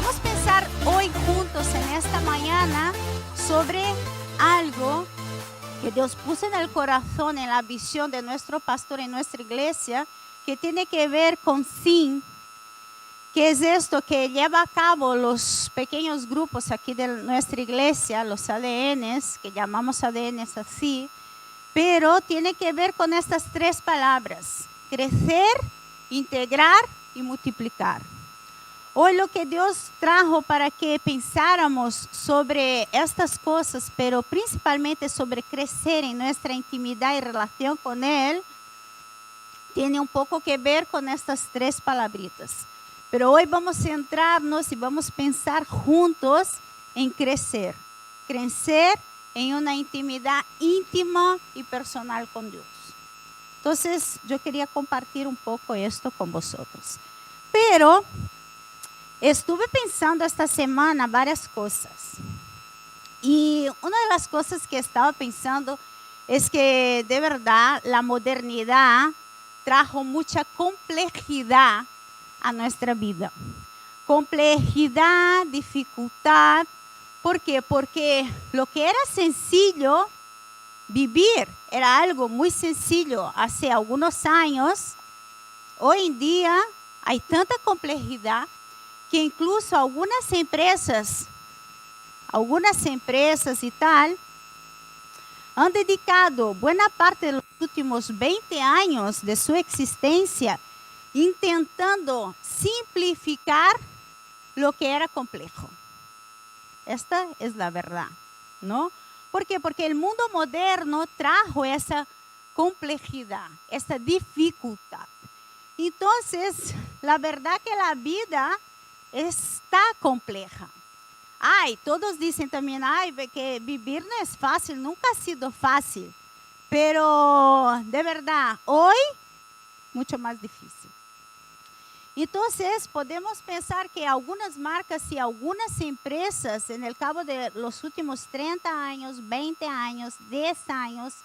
vamos a pensar hoy juntos en esta mañana sobre algo que Dios puso en el corazón, en la visión de nuestro pastor en nuestra iglesia, que tiene que ver con SIN, que es esto que lleva a cabo los pequeños grupos aquí de nuestra iglesia, los ADNs, que llamamos ADNs así, pero tiene que ver con estas tres palabras: crecer, integrar y multiplicar. Hoy lo que Dios trajo para que pensáramos sobre estas cosas, pero principalmente sobre crecer en nuestra intimidad y relación con Él, tiene un poco que ver con estas tres palabritas. Pero hoy vamos a centrarnos y vamos a pensar juntos en crecer. Crecer en una intimidad íntima y personal con Dios. Entonces, yo quería compartir un poco esto con vosotros. Pero estuve pensando esta semana varias cosas. Y una de las cosas que estaba pensando es que de verdad la modernidad trajo mucha complejidad a nuestra vida. Complejidad, dificultad. ¿Por qué? Porque lo que era sencillo vivir, era algo muy sencillo hace algunos años, hoy en día hay tanta complejidad que incluso algunas empresas y tal, han dedicado buena parte de los últimos 20 años de su existencia intentando simplificar lo que era complejo. Esta es la verdad, ¿no? ¿Por qué? Porque el mundo moderno trajo esa complejidad, esa dificultad. Entonces, la verdad que la vida está compleja. Todos dicen también, que vivir no es fácil, nunca ha sido fácil. Pero, de verdad, hoy, mucho más difícil. Entonces, podemos pensar que algunas marcas y algunas empresas, en el cabo de los últimos 30 años, 20 años, 10 años,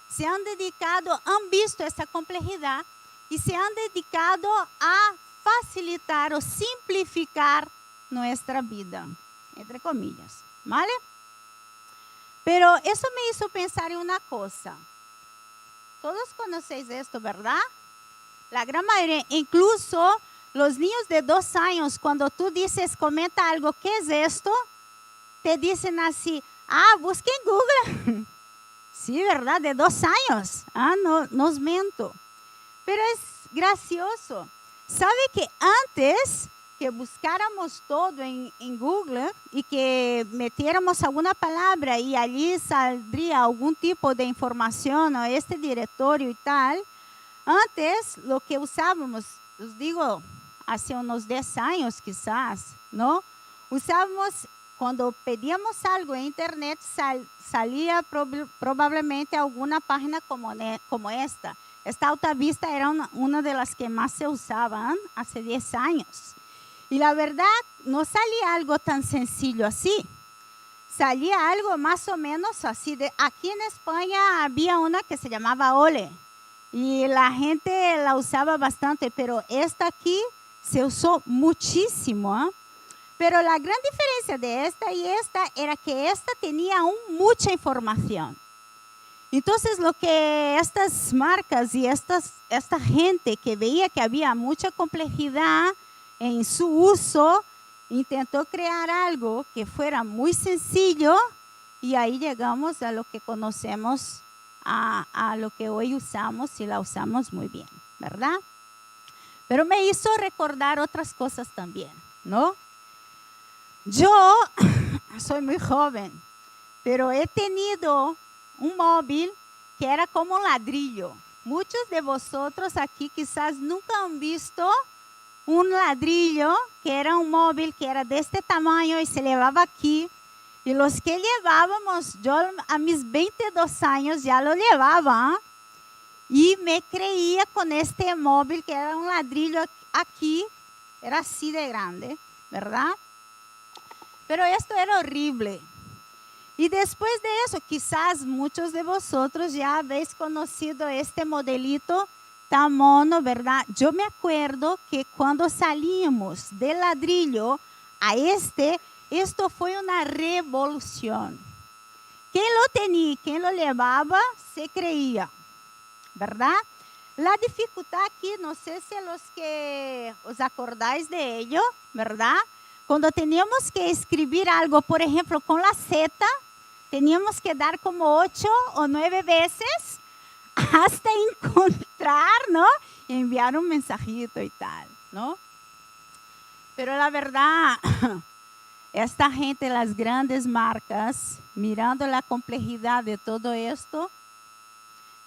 se han dedicado, han visto esa complejidad y se han dedicado a facilitar o simplificar nuestra vida, entre comillas, ¿vale? Pero eso me hizo pensar en una cosa. Todos conocéis esto, ¿verdad? La gran mayoría, incluso los niños de 2 años, cuando tú dices, comenta algo, ¿qué es esto? Te dicen así, busque en Google. Sí, ¿verdad? De 2 años. No os miento. Pero es gracioso. ¿Sabe que antes que buscáramos todo en Google y que metiéramos alguna palabra y allí saldría algún tipo de información o este directorio y tal? Antes, lo que usábamos, os digo, hace unos 10 años quizás, ¿no? Usábamos, cuando pedíamos algo en internet, salía probablemente alguna página como esta. Esta Altavista era una de las que más se usaban hace 10 años. Y la verdad, no salía algo tan sencillo así. Salía algo más o menos así. Aquí en España había una que se llamaba Ole. Y la gente la usaba bastante, pero esta aquí se usó muchísimo. Pero la gran diferencia de esta y esta era que esta tenía mucha información. Entonces, lo que estas marcas y esta gente que veía que había mucha complejidad en su uso, intentó crear algo que fuera muy sencillo y ahí llegamos a lo que conocemos, a lo que hoy usamos y la usamos muy bien, ¿verdad? Pero me hizo recordar otras cosas también, ¿no? Yo soy muy joven, pero he tenido un móvil que era como un ladrillo. Muchos de vosotros aquí quizás nunca han visto un ladrillo que era un móvil que era de este tamaño y se llevaba aquí. Y los que llevábamos, yo a mis 22 años ya lo llevaba. Y me creía con este móvil que era un ladrillo aquí. Era así de grande, ¿verdad? Pero esto era horrible. Y después de eso, quizás muchos de vosotros ya habéis conocido este modelito tan mono, ¿verdad? Yo me acuerdo que cuando salíamos del ladrillo esto fue una revolución. Quien lo tenía, quien lo llevaba, se creía, ¿verdad? La dificultad aquí, no sé si los que os acordáis de ello, ¿verdad? Cuando teníamos que escribir algo, por ejemplo, con la Z, teníamos que dar como 8 o 9 veces hasta encontrar, ¿no? Y enviar un mensajito y tal, ¿no? Pero la verdad, esta gente, las grandes marcas, mirando la complejidad de todo esto,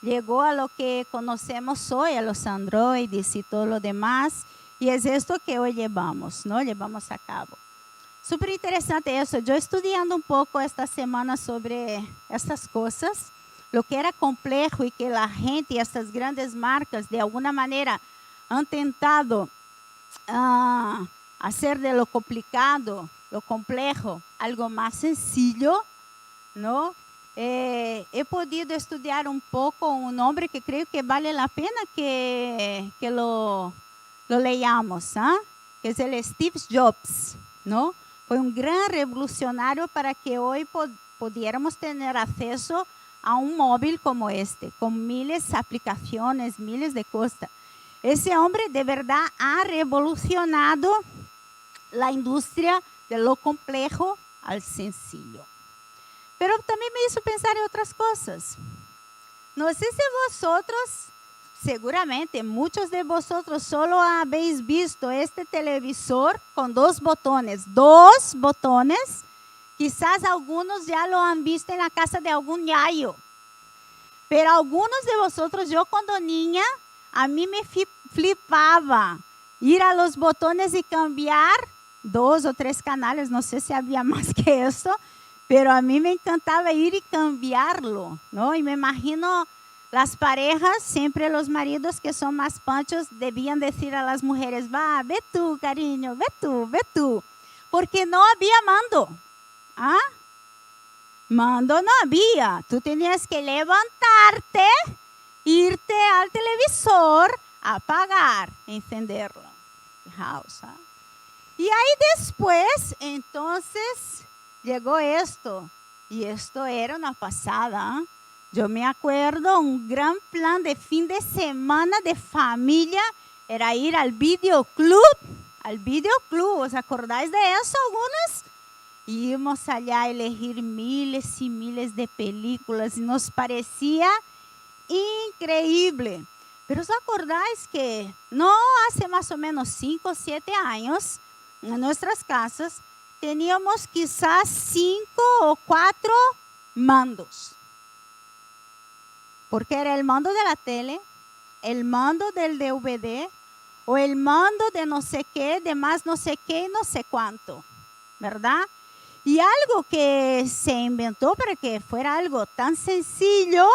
llegó a lo que conocemos hoy, a los androides y todo lo demás, y es esto que hoy llevamos, ¿no? Llevamos a cabo. Súper interesante eso. Yo estudiando un poco esta semana sobre estas cosas, lo que era complejo y que la gente y estas grandes marcas de alguna manera han tentado hacer de lo complicado, lo complejo, algo más sencillo, ¿no? He podido estudiar un poco un hombre que creo que vale la pena que lo leamos, ¿ah? Que es el Steve Jobs, ¿no? Fue un gran revolucionario para que hoy pudiéramos tener acceso a un móvil como este, con miles de aplicaciones, miles de cosas. Ese hombre de verdad ha revolucionado la industria de lo complejo al sencillo. Pero también me hizo pensar en otras cosas. No sé si vosotros, seguramente muchos de vosotros solo habéis visto este televisor con 2 botones. 2 botones. Quizás algunos ya lo han visto en la casa de algún yayo. Pero algunos de vosotros, yo cuando niña, a mí me flipaba ir a los botones y cambiar 2 o 3 canales. No sé si había más que eso. Pero a mí me encantaba ir y cambiarlo, ¿no? Y me imagino las parejas, siempre los maridos que son más panchos, debían decir a las mujeres, va, ve tú, cariño, ve tú. Porque no había mando. ¿Ah? Mando no había. Tú tenías que levantarte, irte al televisor, apagar, encenderlo. House, ¿ah? Y ahí después, entonces, llegó esto. Y esto era una pasada. Yo me acuerdo, un gran plan de fin de semana de familia era ir al videoclub. Al videoclub, ¿os acordáis de eso algunos? Íbamos allá a elegir miles y miles de películas y nos parecía increíble. Pero ¿os acordáis que no hace más o menos 5 o 7 años, en nuestras casas, teníamos quizás 5 o 4 mandos? Porque era el mando de la tele, el mando del DVD, o el mando de no sé qué, de más no sé qué, no sé cuánto, ¿verdad? Y algo que se inventó para que fuera algo tan sencillo,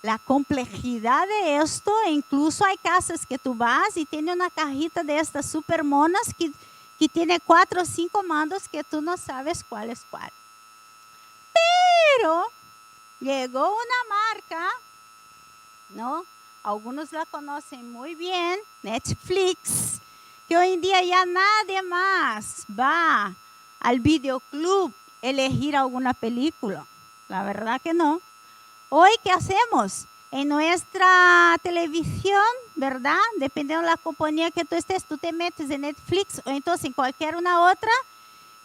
la complejidad de esto, incluso hay casas que tú vas y tiene una cajita de estas super monas que tiene 4 o 5 mandos que tú no sabes cuál es cuál. Pero llegó una marca, ¿no? Algunos la conocen muy bien, Netflix, que hoy en día ya nadie más va al videoclub elegir alguna película. La verdad que no. Hoy, ¿qué hacemos? En nuestra televisión, ¿verdad? Dependiendo de la compañía que tú estés, tú te metes en Netflix o entonces en cualquier una otra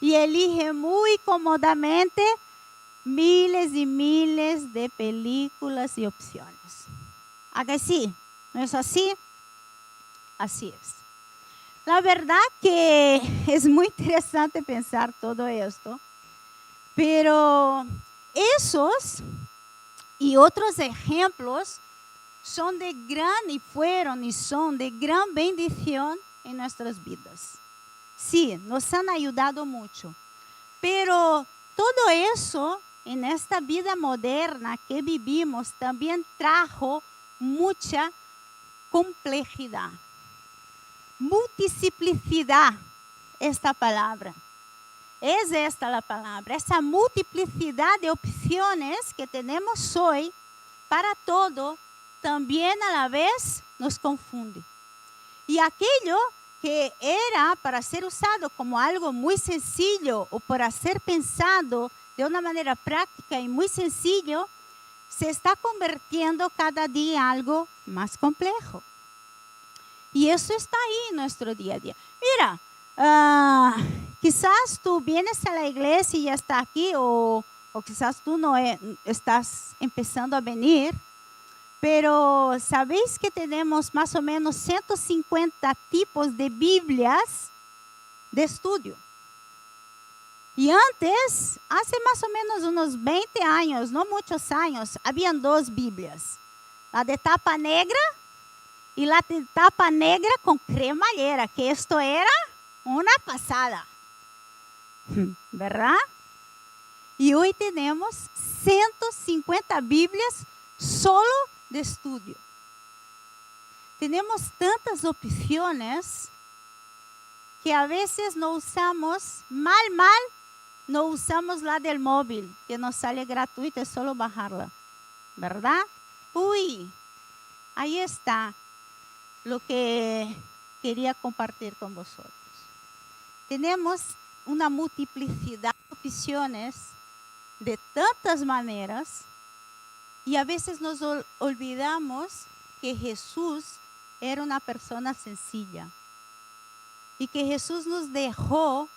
y elige muy cómodamente miles y miles de películas y opciones. ¿A que sí? ¿No es así? Así es. La verdad que es muy interesante pensar todo esto, pero esos y otros ejemplos son de gran y fueron y son de gran bendición en nuestras vidas. Sí, nos han ayudado mucho, pero todo eso en esta vida moderna que vivimos también trajo mucha complejidad, multiplicidad, esta palabra. Es esta la palabra, esa multiplicidad de opciones que tenemos hoy para todo, también a la vez nos confunde. Y aquello que era para ser usado como algo muy sencillo o para ser pensado de una manera práctica y muy sencillo, se está convirtiendo cada día en algo más complejo. Y eso está ahí en nuestro día a día. Mira, quizás tú vienes a la iglesia y ya está aquí, o quizás tú no estás empezando a venir, pero ¿sabéis que tenemos más o menos 150 tipos de Biblias de estudio? Y antes, hace más o menos unos 20 años, no muchos años, habían dos Biblias. La de tapa negra y la de tapa negra con cremallera, que esto era una pasada, ¿verdad? Y hoy tenemos 150 Biblias solo de estudio. Tenemos tantas opciones que a veces no usamos, no usamos la del móvil, que nos sale gratuita, es solo bajarla, ¿verdad? Uy, ahí está lo que quería compartir con vosotros. Tenemos una multiplicidad de opciones de tantas maneras y a veces nos olvidamos que Jesús era una persona sencilla y que Jesús nos dejó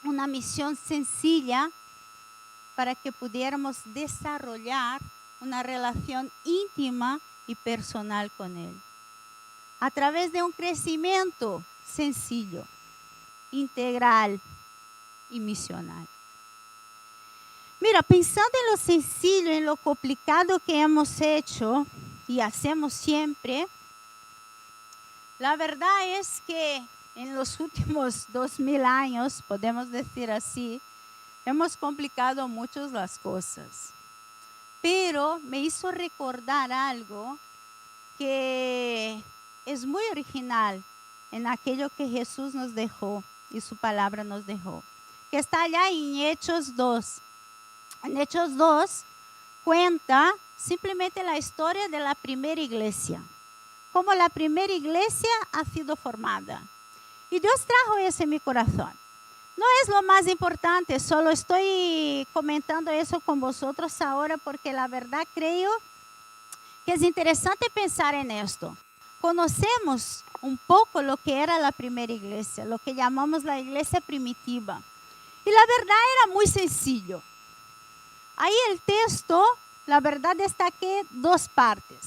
una misión sencilla para que pudiéramos desarrollar una relación íntima y personal con Él. A través de un crecimiento sencillo, integral y misional. Mira, pensando en lo sencillo, en lo complicado que hemos hecho y hacemos siempre, la verdad es que en los últimos 2000 años, podemos decir así, hemos complicado mucho las cosas. Pero me hizo recordar algo que es muy original en aquello que Jesús nos dejó y su palabra nos dejó, que está allá en Hechos 2. En Hechos 2 cuenta simplemente la historia de la primera iglesia, cómo la primera iglesia ha sido formada. Y Dios trajo eso en mi corazón. No es lo más importante, solo estoy comentando eso con vosotros ahora porque la verdad creo que es interesante pensar en esto. Conocemos un poco lo que era la primera iglesia, lo que llamamos la iglesia primitiva. Y la verdad era muy sencillo. Ahí el texto, la verdad, destaqué dos partes.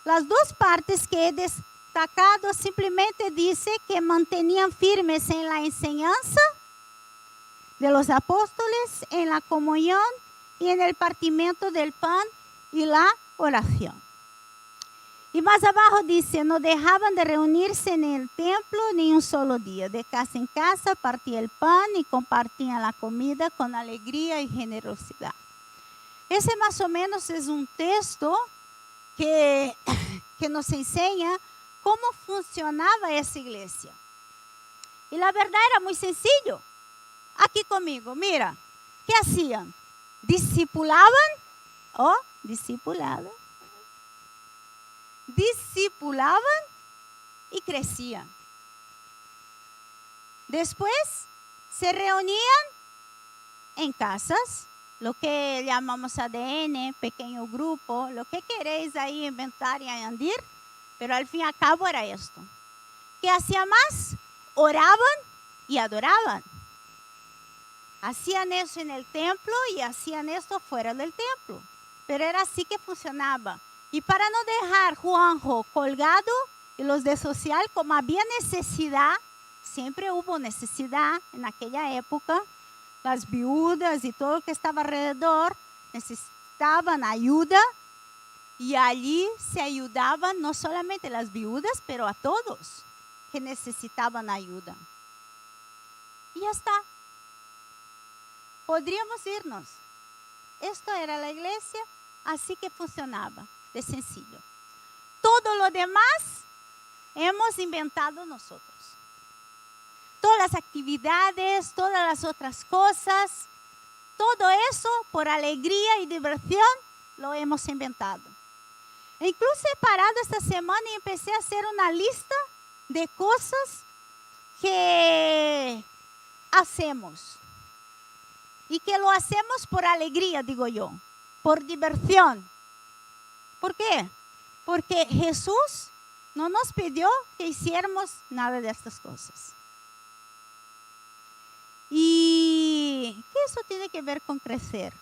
Las dos partes que he destacado simplemente dice que mantenían firmes en la enseñanza de los apóstoles, en la comunión y en el partimiento del pan y la oración. Y más abajo dice, no dejaban de reunirse en el templo ni un solo día. De casa en casa partían el pan y compartían la comida con alegría y generosidad. Ese más o menos es un texto que nos enseña cómo funcionaba esa iglesia. Y la verdad era muy sencillo. Aquí conmigo, mira, ¿qué hacían? Discipulaban y crecían. Después se reunían en casas, lo que llamamos ADN, pequeño grupo, lo que queréis ahí inventar y añadir, pero al fin y al cabo era esto. ¿Qué hacían más? Oraban y adoraban. Hacían eso en el templo y hacían esto fuera del templo. Pero era así que funcionaba. Y para no dejar Juanjo colgado y los de social, como había necesidad, siempre hubo necesidad en aquella época, las viudas y todo lo que estaba alrededor necesitaban ayuda y allí se ayudaban no solamente las viudas, pero a todos que necesitaban ayuda. Y ya está. Podríamos irnos. Esto era la iglesia, así que funcionaba, de sencillo. Todo lo demás hemos inventado nosotros. Todas las actividades, todas las otras cosas, todo eso por alegría y diversión lo hemos inventado. E incluso he parado esta semana y empecé a hacer una lista de cosas que hacemos. Y que lo hacemos por alegría, digo yo, por diversión. ¿Por qué? Porque Jesús no nos pidió que hiciéramos nada de estas cosas. ¿Y qué eso tiene que ver con crecer?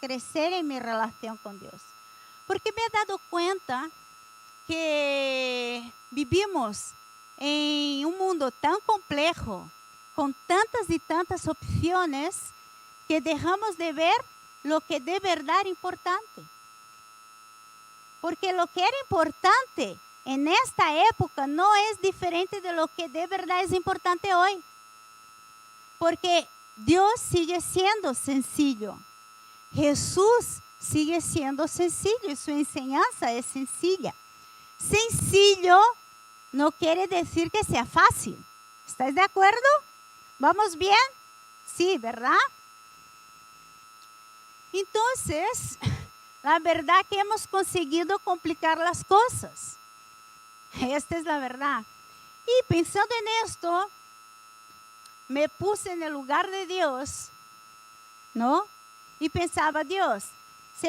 Crecer en mi relación con Dios. Porque me he dado cuenta que vivimos en un mundo tan complejo, con tantas y tantas opciones, que dejamos de ver lo que de verdad era importante. Porque lo que era importante en esta época no es diferente de lo que de verdad es importante hoy. Porque Dios sigue siendo sencillo. Jesús sigue siendo sencillo y su enseñanza es sencilla. Sencillo no quiere decir que sea fácil. ¿Estáis de acuerdo? ¿Vamos bien? Sí, ¿verdad? Entonces, la verdad que hemos conseguido complicar las cosas. Esta es la verdad. Y pensando en esto, me puse en el lugar de Dios, ¿no? Y pensaba, Dios, si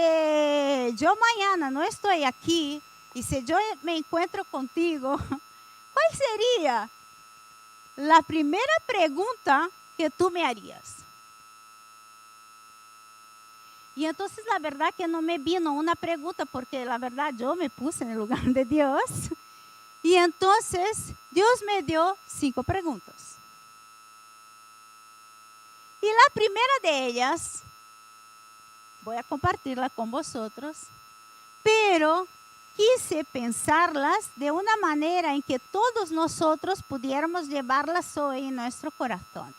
yo mañana no estoy aquí y si yo me encuentro contigo, ¿cuál sería la primera pregunta que tú me harías? Y entonces la verdad que no me vino una pregunta porque la verdad yo me puse en el lugar de Dios. Y entonces Dios me dio 5 preguntas. Y la primera de ellas, voy a compartirla con vosotros, pero quise pensarlas de una manera en que todos nosotros pudiéramos llevarlas hoy en nuestro corazón.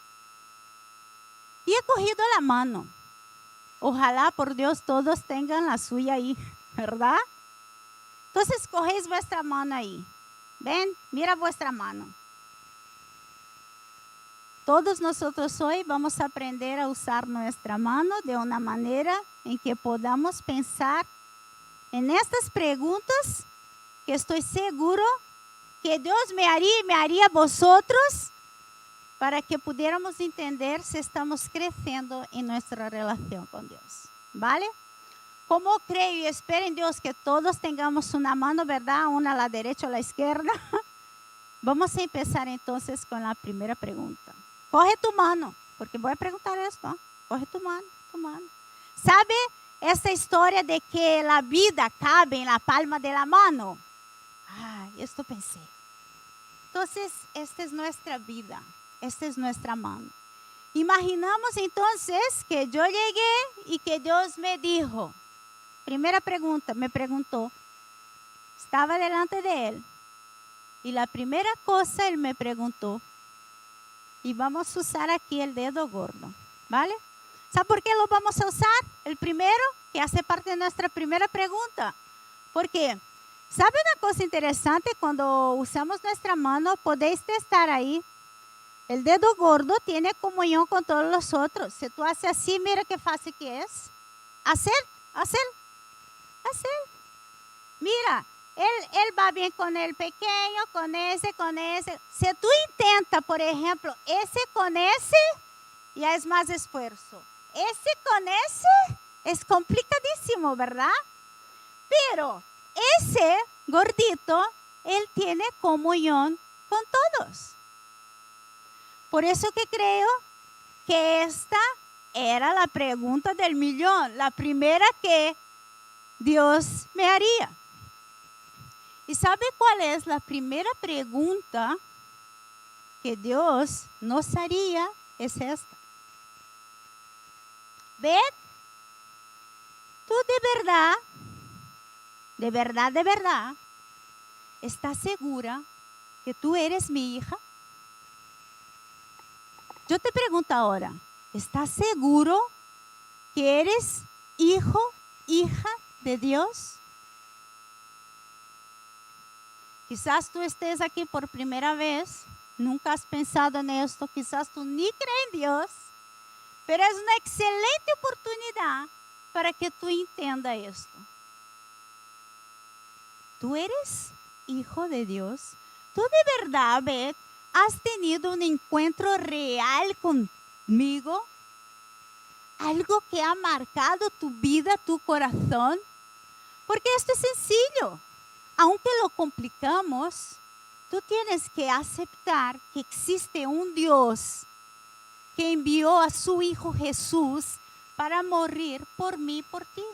Y he cogido la mano. Ojalá, por Dios, todos tengan la suya ahí, ¿verdad? Entonces, cogéis vuestra mano ahí. Ven, mira vuestra mano. Todos nosotros hoy vamos a aprender a usar nuestra mano de una manera en que podamos pensar en estas preguntas que estoy seguro que Dios me haría a vosotros para que pudiéramos entender si estamos creciendo en nuestra relación con Dios. ¿Vale? Como creo y espero en Dios que todos tengamos una mano, ¿verdad? Una a la derecha o a la izquierda. Vamos a empezar entonces con la primera pregunta. Coge tu mano, porque voy a preguntar esto. Coge tu mano, tu mano. ¿Sabe esta historia de que la vida cabe en la palma de la mano? Esto pensé. Entonces, esta es nuestra vida. Esta es nuestra mano. Imaginamos entonces que yo llegué y que Dios me dijo, primera pregunta, me preguntó, estaba delante de Él. Y la primera cosa Él me preguntó, y vamos a usar aquí el dedo gordo, ¿vale? ¿Sabe por qué lo vamos a usar? El primero, que hace parte de nuestra primera pregunta. Porque, ¿sabe una cosa interesante? Cuando usamos nuestra mano, podéis testar ahí. El dedo gordo tiene comunión con todos los otros. Si tú haces así, mira qué fácil que es. Hacer. Mira, él va bien con el pequeño, con ese. Si tú intentas, por ejemplo, ese con ese, ya es más esfuerzo. Ese con ese es complicadísimo, ¿verdad? Pero ese gordito, él tiene comunión con todos. Por eso que creo que esta era la pregunta del millón, la primera que Dios me haría. ¿Y sabe cuál es la primera pregunta que Dios nos haría? Es esta. ¿Ven? Tú de verdad, ¿estás segura que tú eres mi hija? Yo te pregunto ahora, ¿estás seguro que eres hijo, hija de Dios? Quizás tú estés aquí por primera vez, nunca has pensado en esto, quizás tú ni crees en Dios, pero es una excelente oportunidad para que tú entiendas esto. Tú eres hijo de Dios. Tú de verdad, Beth, has tenido un encuentro real conmigo? Algo que ha marcado tu vida, tu corazón. Porque esto es sencillo. Aunque lo complicamos, tú tienes que aceptar que existe un Dios que envió a su Hijo Jesús para morir por mí y por ti.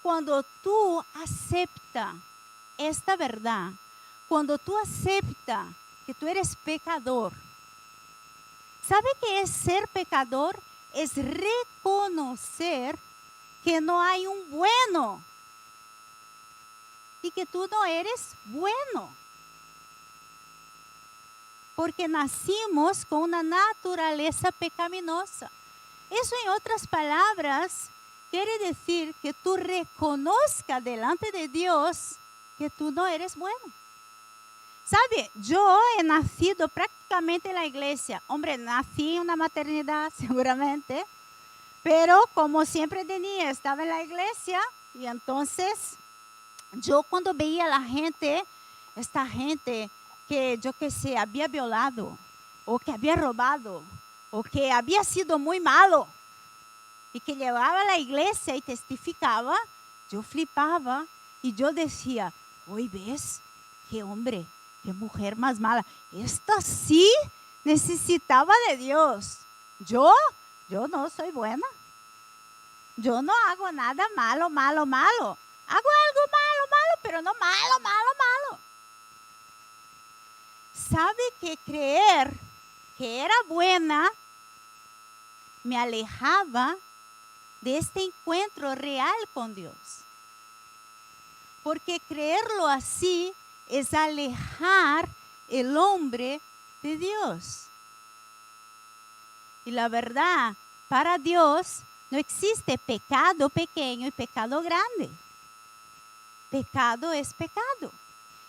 Cuando tú aceptas esta verdad, cuando tú aceptas que tú eres pecador, ¿sabe qué es ser pecador? Es reconocer que no hay un bueno y que tú no eres bueno. Porque nacimos con una naturaleza pecaminosa. Eso, en otras palabras, quiere decir que tú reconozcas delante de Dios que tú no eres bueno. ¿Sabe? Yo he nacido prácticamente en la iglesia. Hombre, nací en una maternidad seguramente, pero como siempre de niña estaba en la iglesia y entonces yo cuando veía a la gente, esta gente que yo que sé, había violado, o que había robado, o que había sido muy malo, y que llevaba a la iglesia y testificaba, yo flipaba y yo decía, hoy ves, qué hombre, qué mujer más mala. Esta sí necesitaba de Dios. Yo no soy buena. Yo no hago nada malo. Hago algo malo, pero no malo. ¿Sabe que creer que era buena me alejaba de este encuentro real con Dios? Porque creerlo así es alejar el hombre de Dios. Y la verdad, para Dios no existe pecado pequeño y pecado grande. Pecado es pecado.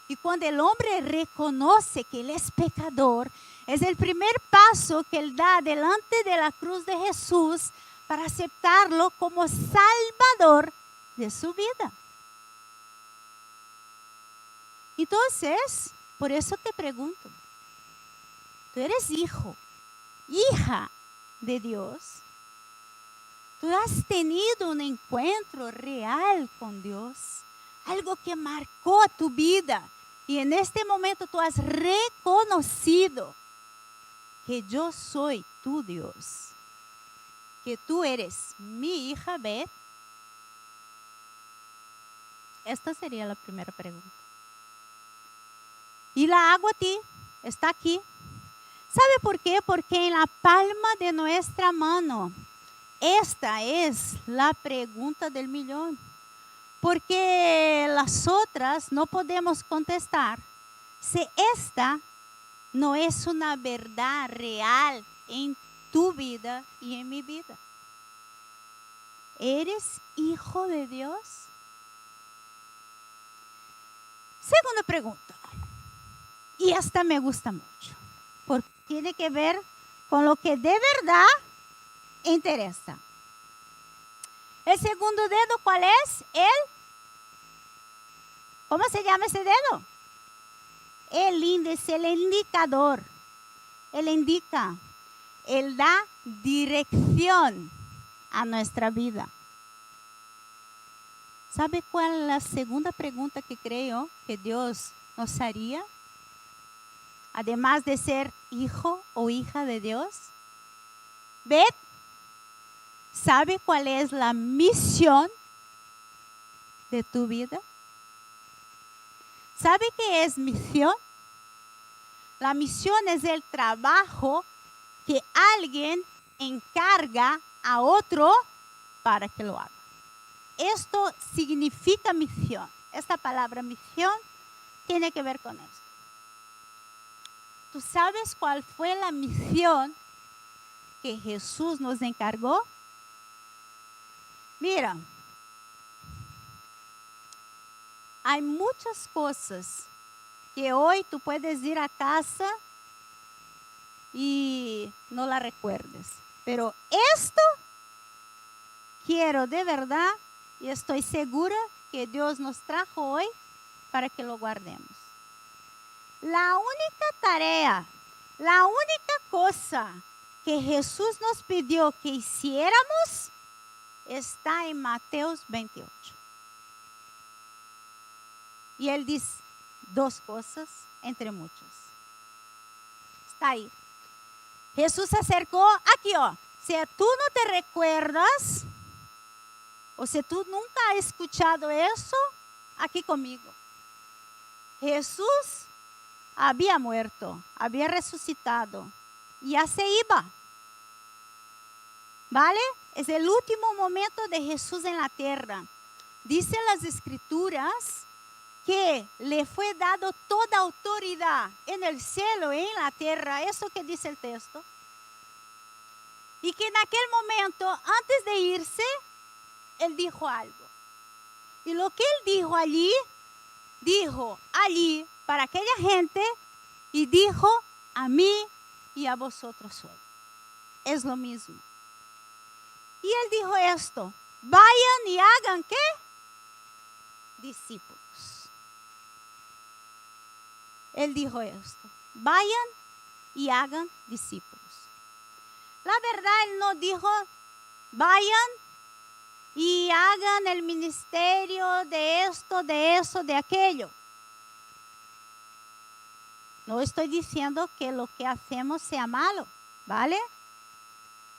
Y cuando el hombre reconoce que él es pecador, es el primer paso que él da delante de la cruz de Jesús para aceptarlo como Salvador de su vida. Entonces, por eso te pregunto, ¿tú eres hijo, hija de Dios? ¿Tú has tenido un encuentro real con Dios? Algo que marcó tu vida. Y en este momento tú has reconocido que yo soy tu Dios. Que tú eres mi hija Beth. Esta sería la primera pregunta. Y la hago a ti. Está aquí. ¿Sabe por qué? Porque en la palma de nuestra mano, esta es la pregunta del millón. Porque las otras no podemos contestar si esta no es una verdad real en tu vida y en mi vida. ¿Eres hijo de Dios? Segunda pregunta. Y esta me gusta mucho, porque tiene que ver con lo que de verdad interesa. El segundo dedo, ¿cuál es? ¿Cómo se llama ese dedo? El índice, el indicador. Él indica, él da dirección a nuestra vida. ¿Sabe cuál es la segunda pregunta que creo que Dios nos haría? Además de ser hijo o hija de Dios. Beth, ¿sabe cuál es la misión de tu vida? ¿Sabe qué es misión? La misión es el trabajo que alguien encarga a otro para que lo haga. Esto significa misión. Esta palabra misión tiene que ver con esto. ¿Tú sabes cuál fue la misión que Jesús nos encargó? Mira, hay muchas cosas que hoy tú puedes ir a casa y no la recuerdes. Pero esto quiero de verdad y estoy segura que Dios nos trajo hoy para que lo guardemos. La única tarea, la única cosa que Jesús nos pidió que hiciéramos está en Mateos 28. Y él dice dos cosas entre muchas. Está ahí. Jesús se acercó aquí, si tú no te recuerdas, o si tú nunca has escuchado eso, aquí conmigo. Jesús había muerto, había resucitado, y ya se iba. ¿Vale? Es el último momento de Jesús en la tierra. Dicen las escrituras que le fue dado toda autoridad en el cielo y en la tierra. Eso que dice el texto. Y que en aquel momento, antes de irse, él dijo algo. Y lo que él dijo allí para aquella gente y dijo a mí y a vosotros hoy. Es lo mismo. Y él dijo esto: vayan y hagan ¿qué? Discípulos. Él dijo esto: vayan y hagan discípulos. La verdad, él no dijo vayan y hagan el ministerio de esto, de eso, de aquello. No estoy diciendo que lo que hacemos sea malo, ¿vale?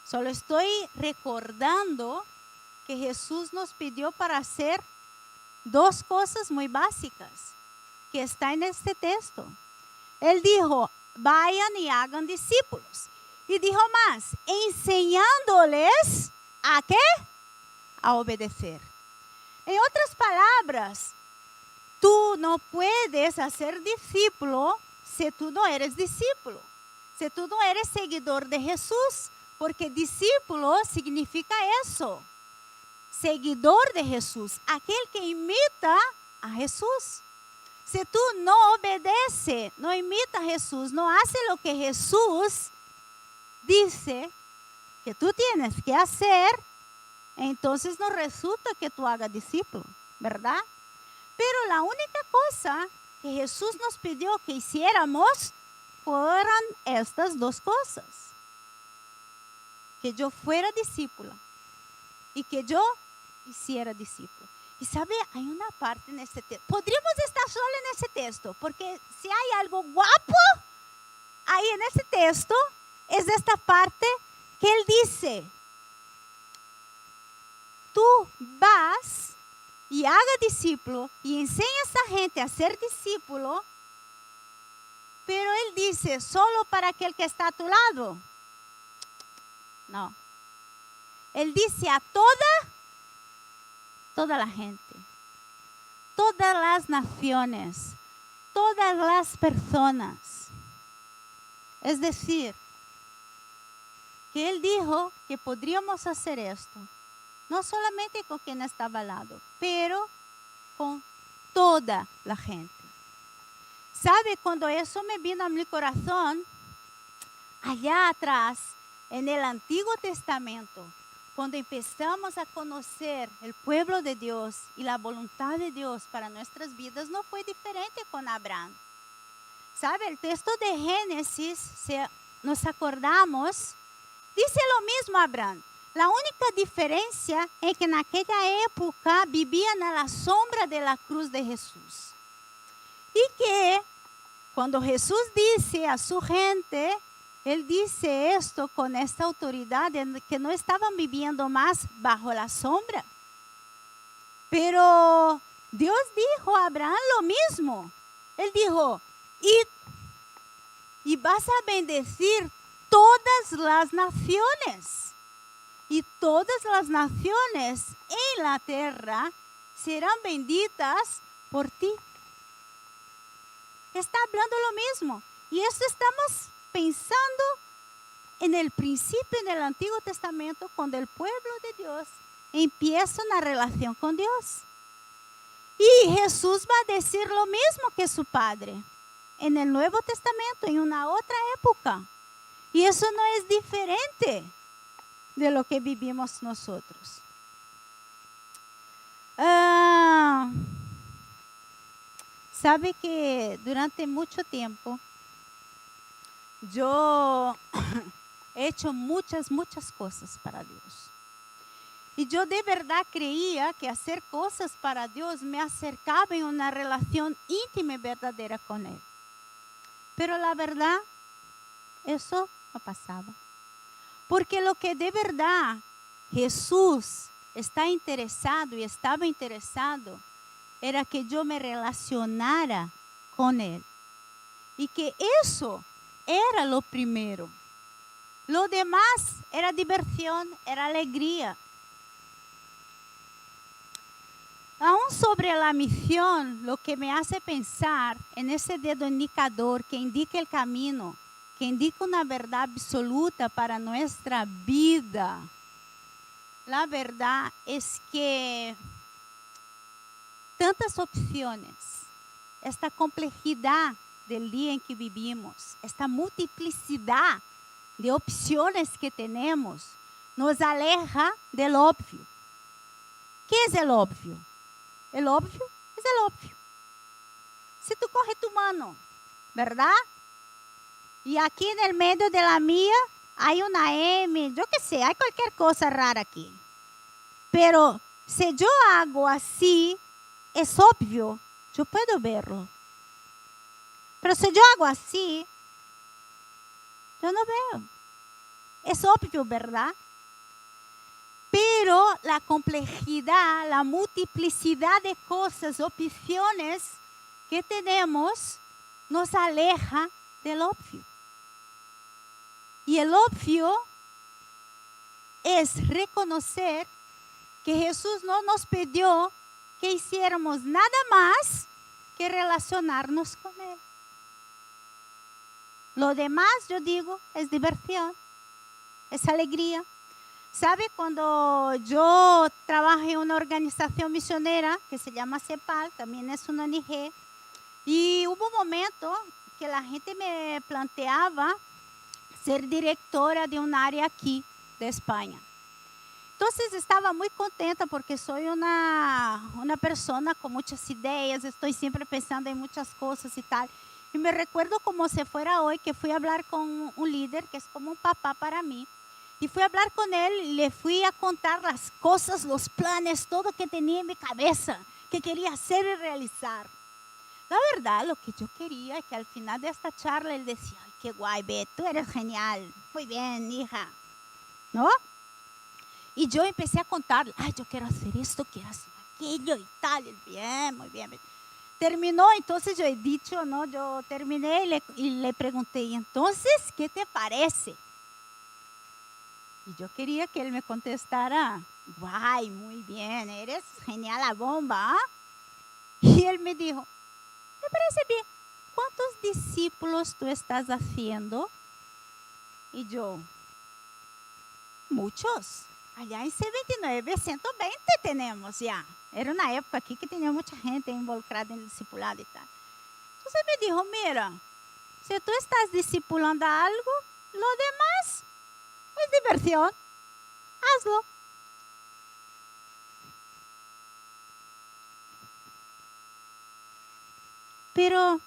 Solo estoy recordando que Jesús nos pidió para hacer dos cosas muy básicas que está en este texto. Él dijo, vayan y hagan discípulos. Y dijo más, enseñándoles ¿a qué? A obedecer. En otras palabras, tú no puedes hacer discípulo si tú no eres discípulo, si tú no eres seguidor de Jesús, porque discípulo significa eso, seguidor de Jesús, aquel que imita a Jesús. Si tú no obedeces, no imita a Jesús, no hace lo que Jesús dice que tú tienes que hacer, entonces no resulta que tú hagas discípulo, ¿verdad? Pero la única cosa que Jesús nos pidió que hiciéramos fueron estas dos cosas. Que yo fuera discípula y que yo hiciera discípulo. Y sabe, hay una parte en este texto. Podríamos estar solo en ese texto, porque si hay algo guapo ahí en ese texto, es esta parte que él dice, tú vas y haga discípulo y enseña a esa gente a ser discípulo, pero él dice, solo para aquel que está a tu lado. No. Él dice a toda la gente, todas las naciones, todas las personas. Es decir, que él dijo que podríamos hacer esto, no solamente con quien estaba al lado, pero con toda la gente. ¿Sabe? Cuando eso me vino a mi corazón, allá atrás, en el Antiguo Testamento, cuando empezamos a conocer el pueblo de Dios y la voluntad de Dios para nuestras vidas, no fue diferente con Abraham. ¿Sabe? El texto de Génesis, si nos acordamos, dice lo mismo Abraham. La única diferencia es que en aquella época vivían a la sombra de la cruz de Jesús. Y que cuando Jesús dice a su gente, él dice esto con esta autoridad de que no estaban viviendo más bajo la sombra. Pero Dios dijo a Abraham lo mismo. Él dijo, y vas a bendecir todas las naciones. Y todas las naciones en la tierra serán benditas por ti. Está hablando lo mismo. Y esto estamos pensando en el principio en el Antiguo Testamento, cuando el pueblo de Dios empieza una relación con Dios. Y Jesús va a decir lo mismo que su Padre en el Nuevo Testamento, en una otra época. Y eso no es diferente de lo que vivimos nosotros. Sabe que durante mucho tiempo yo he hecho muchas cosas para Dios. Y yo de verdad creía que hacer cosas para Dios me acercaba en una relación íntima y verdadera con Él. Pero la verdad, eso no pasaba. Porque lo que de verdad Jesús está interesado y estaba interesado era que yo me relacionara con Él. Y que eso era lo primero. Lo demás era diversión, era alegría. Aún sobre la misión, lo que me hace pensar en ese dedo indicador que indica el camino, que indica una verdad absoluta para nuestra vida. La verdad es que tantas opciones, esta complejidad del día en que vivimos, esta multiplicidad de opciones que tenemos, nos aleja del obvio. ¿Qué es el obvio? El obvio es el obvio. Si tú coges tu mano, ¿verdad? Y aquí en el medio de la mía hay una M, yo qué sé, hay cualquier cosa rara aquí. Pero si yo hago así, es obvio, yo puedo verlo. Pero si yo hago así, yo no veo. Es obvio, ¿verdad? Pero la complejidad, la multiplicidad de cosas, opciones que tenemos, nos aleja del obvio. Y el obvio es reconocer que Jesús no nos pidió que hiciéramos nada más que relacionarnos con Él. Lo demás, yo digo, es diversión, es alegría. ¿Sabe? Cuando yo trabajo en una organización misionera que se llama CEPAL, también es una ONG, y hubo un momento que la gente me planteaba ser directora de un área aquí de España. Entonces estaba muy contenta porque soy una persona con muchas ideas, estoy siempre pensando en muchas cosas y tal. Y me recuerdo como si fuera hoy que fui a hablar con un líder que es como un papá para mí. Y fui a hablar con él y le fui a contar las cosas, los planes, todo que tenía en mi cabeza, que quería hacer y realizar. La verdad, lo que yo quería es que al final de esta charla él decía, ay, qué guay, Bet, tú eres genial, muy bien, hija, ¿no? Y yo empecé a contarle, ay, yo quiero hacer esto, quiero hacer aquello y tal, y bien, muy bien. Terminó, entonces yo he dicho, ¿no? Yo terminé y le pregunté, ¿y entonces qué te parece? Y yo quería que él me contestara, guay, muy bien, eres genial la bomba. Y él me dijo, me parece bien, ¿cuántos discípulos tú estás haciendo? Y yo, muchos. Allá en C29, 120 tenemos ya. Era una época aquí que tenía mucha gente involucrada en el discipulado y tal. Entonces me dijo, mira, si tú estás discipulando algo, lo demás es diversión. Hazlo. Pero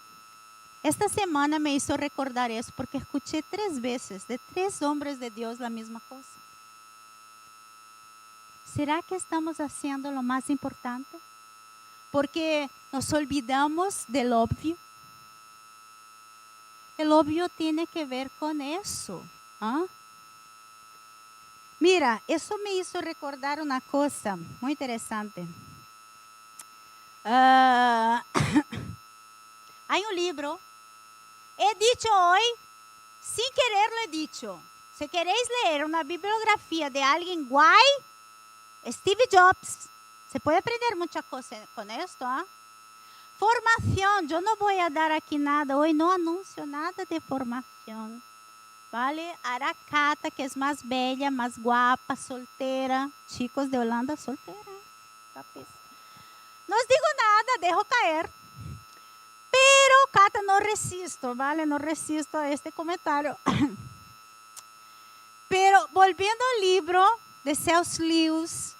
esta semana me hizo recordar eso porque escuché 3 veces de 3 hombres de Dios la misma cosa. ¿Será que estamos haciendo lo más importante? Porque nos olvidamos del obvio. El obvio tiene que ver con eso. ¿Ah? Mira, eso me hizo recordar una cosa muy interesante. Hay un libro. He dicho hoy, sin querer lo he dicho. Si queréis leer una bibliografía de alguien guay, Steve Jobs, se puede aprender muchas cosas con esto. ¿Ah? Formación, yo no voy a dar aquí nada, hoy no anuncio nada de formación. ¿Vale? Aracata, que es más bella, más guapa, soltera. Chicos de Holanda, soltera. No os digo nada, dejo caer. Pero, Cata, no resisto, ¿vale? No resisto a este comentario. Pero, volviendo al libro de C.S. Lewis,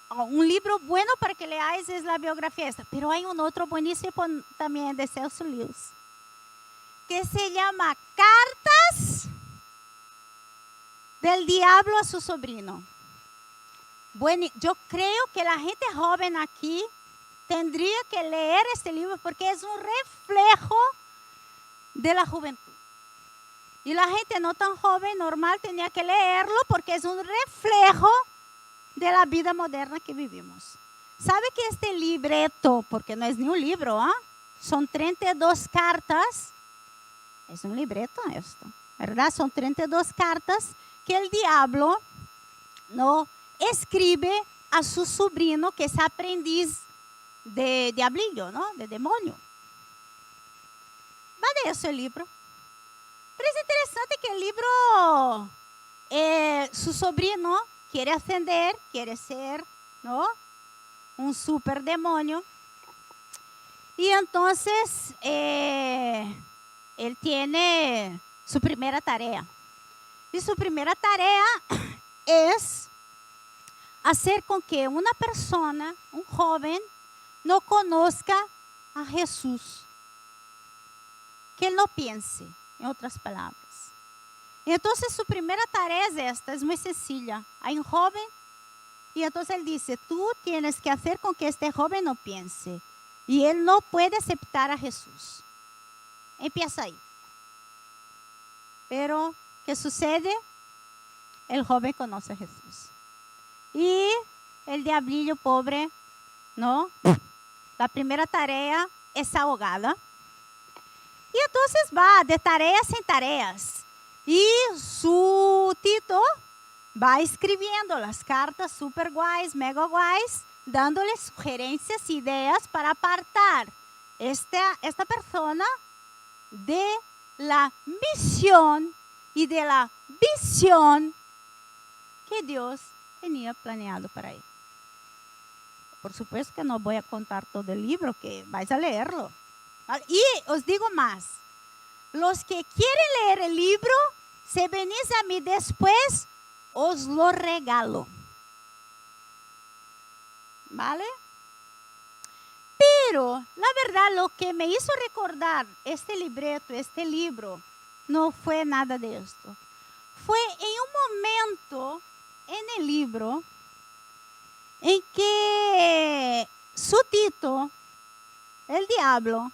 un libro bueno para que leáis es la biografía esta, pero hay un otro buenísimo también de C.S. Lewis, que se llama Cartas del Diablo a su sobrino. Bueno, yo creo que la gente joven aquí tendría que leer este libro porque es un reflejo de la juventud. Y la gente no tan joven, normal, tenía que leerlo porque es un reflejo de la vida moderna que vivimos. ¿Sabe que este libreto, porque no es ni un libro, son 32 cartas, es un libreto esto, ¿verdad? Son 32 cartas que el diablo no escribe a su sobrino, que es aprendiz de diablillo, ¿no? De demonio. Va de eso el libro. Pero es interesante que el libro, su sobrino quiere ascender, quiere ser, ¿no? Un super demonio. Y entonces él tiene su primera tarea. Y su primera tarea es hacer con que una persona, un joven, no conozca a Jesús. Que él no piense, en otras palabras. Entonces su primera tarea es esta, es muy sencilla. Hay un joven y entonces él dice, tú tienes que hacer con que este joven no piense. Y él no puede aceptar a Jesús. Empieza ahí. Pero, ¿qué sucede? El joven conoce a Jesús. Y el diablillo pobre, ¿no? La primera tarea es ahogada. Y entonces va de tareas en tareas. Y su Tito va escribiendo las cartas super guays, mega guays, dándole sugerencias, ideas para apartar esta persona de la misión y de la visión que Dios tenía planeado para él. Por supuesto que no voy a contar todo el libro, que vais a leerlo. Y os digo más, los que quieren leer el libro, si venís a mí después, os lo regalo. ¿Vale? Pero, la verdad, lo que me hizo recordar este libreto, este libro, no fue nada de esto. Fue en un momento en el libro en que su Tito, el diablo,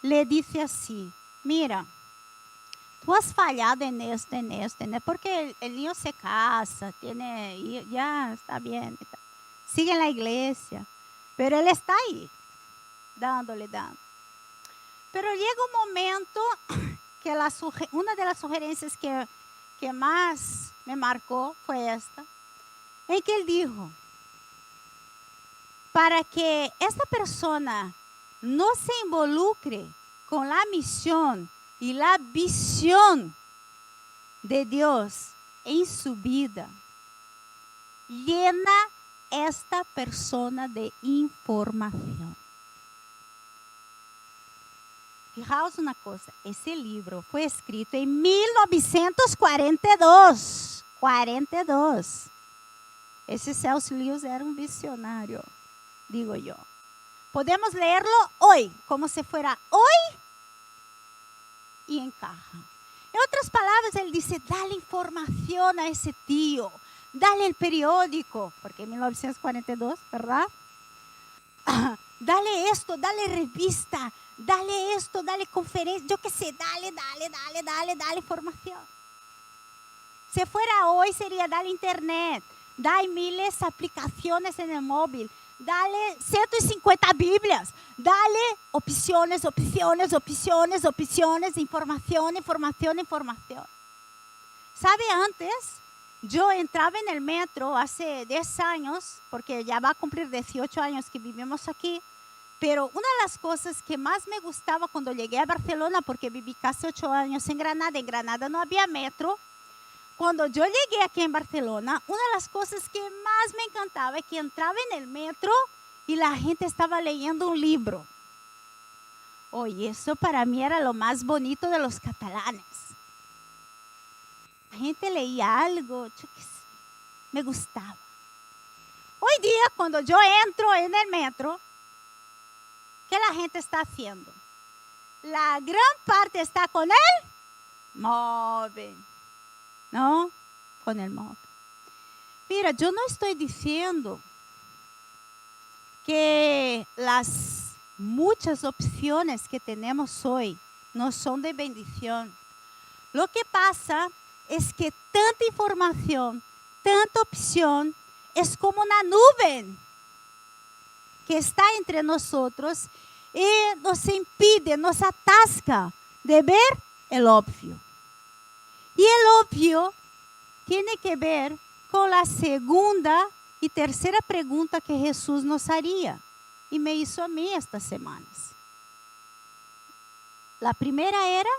le dice así, mira, tú has fallado en esto, porque el niño se casa, ya está bien, sigue en la iglesia, pero él está ahí, dándole. Pero llega un momento que una de las sugerencias que más me marcó fue esta, en que él dijo, para que esta persona no se involucre con la misión y la visión de Dios en su vida, llena esta persona de información. Fijaos una cosa, ese libro fue escrito en 1942. 42. Ese C.S. Lewis era un visionario, digo yo. Podemos leerlo hoy, como si fuera hoy, y encaja. En otras palabras, él dice, dale información a ese tío, dale el periódico, porque en 1942, ¿verdad? Dale esto, dale revista, dale esto, dale conferencia, yo qué sé, dale información. Si fuera hoy sería dale internet, dale miles de aplicaciones en el móvil, dale 150 Biblias, dale opciones, información. ¿Sabe antes? Yo entraba en el metro hace 10 años, porque ya va a cumplir 18 años que vivimos aquí, pero una de las cosas que más me gustaba cuando llegué a Barcelona, porque viví casi 8 años en Granada no había metro. Cuando yo llegué aquí en Barcelona, una de las cosas que más me encantaba es que entraba en el metro y la gente estaba leyendo un libro. Oye, eso para mí era lo más bonito de los catalanes. La gente leía algo, yo qué sé, me gustaba. Hoy día, cuando yo entro en el metro, ¿qué la gente está haciendo? La gran parte está con el móvil, ¿no? Con el móvil. Mira, yo no estoy diciendo que las muchas opciones que tenemos hoy no son de bendición. Lo que pasa es que tanta información, tanta opción, es como una nube que está entre nosotros y nos impide, nos atasca de ver el obvio. Y el obvio tiene que ver con la segunda y tercera pregunta que Jesús nos haría. Y me hizo a mí estas semanas. La primera era,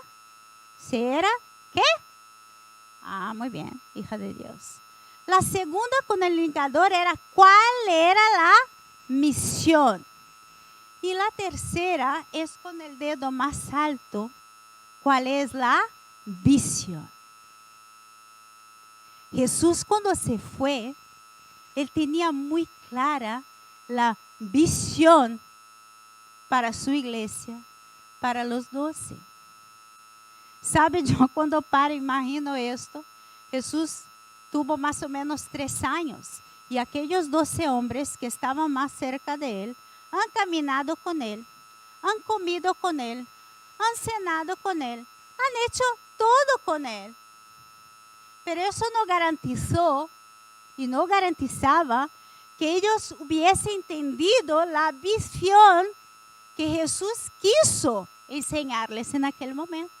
¿será qué? Ah, muy bien, hija de Dios. La segunda con el indicador era, ¿cuál era la misión? Y la tercera es con el dedo más alto, ¿cuál es la visión? Jesús cuando se fue, Él tenía muy clara la visión para su iglesia, para los 12. ¿Sabe? Yo cuando paro imagino esto, Jesús tuvo más o menos 3 años y aquellos 12 hombres que estaban más cerca de Él han caminado con Él, han comido con Él, han cenado con Él, han hecho todo con Él. Pero eso no garantizó y no garantizaba que ellos hubiesen entendido la visión que Jesús quiso enseñarles en aquel momento.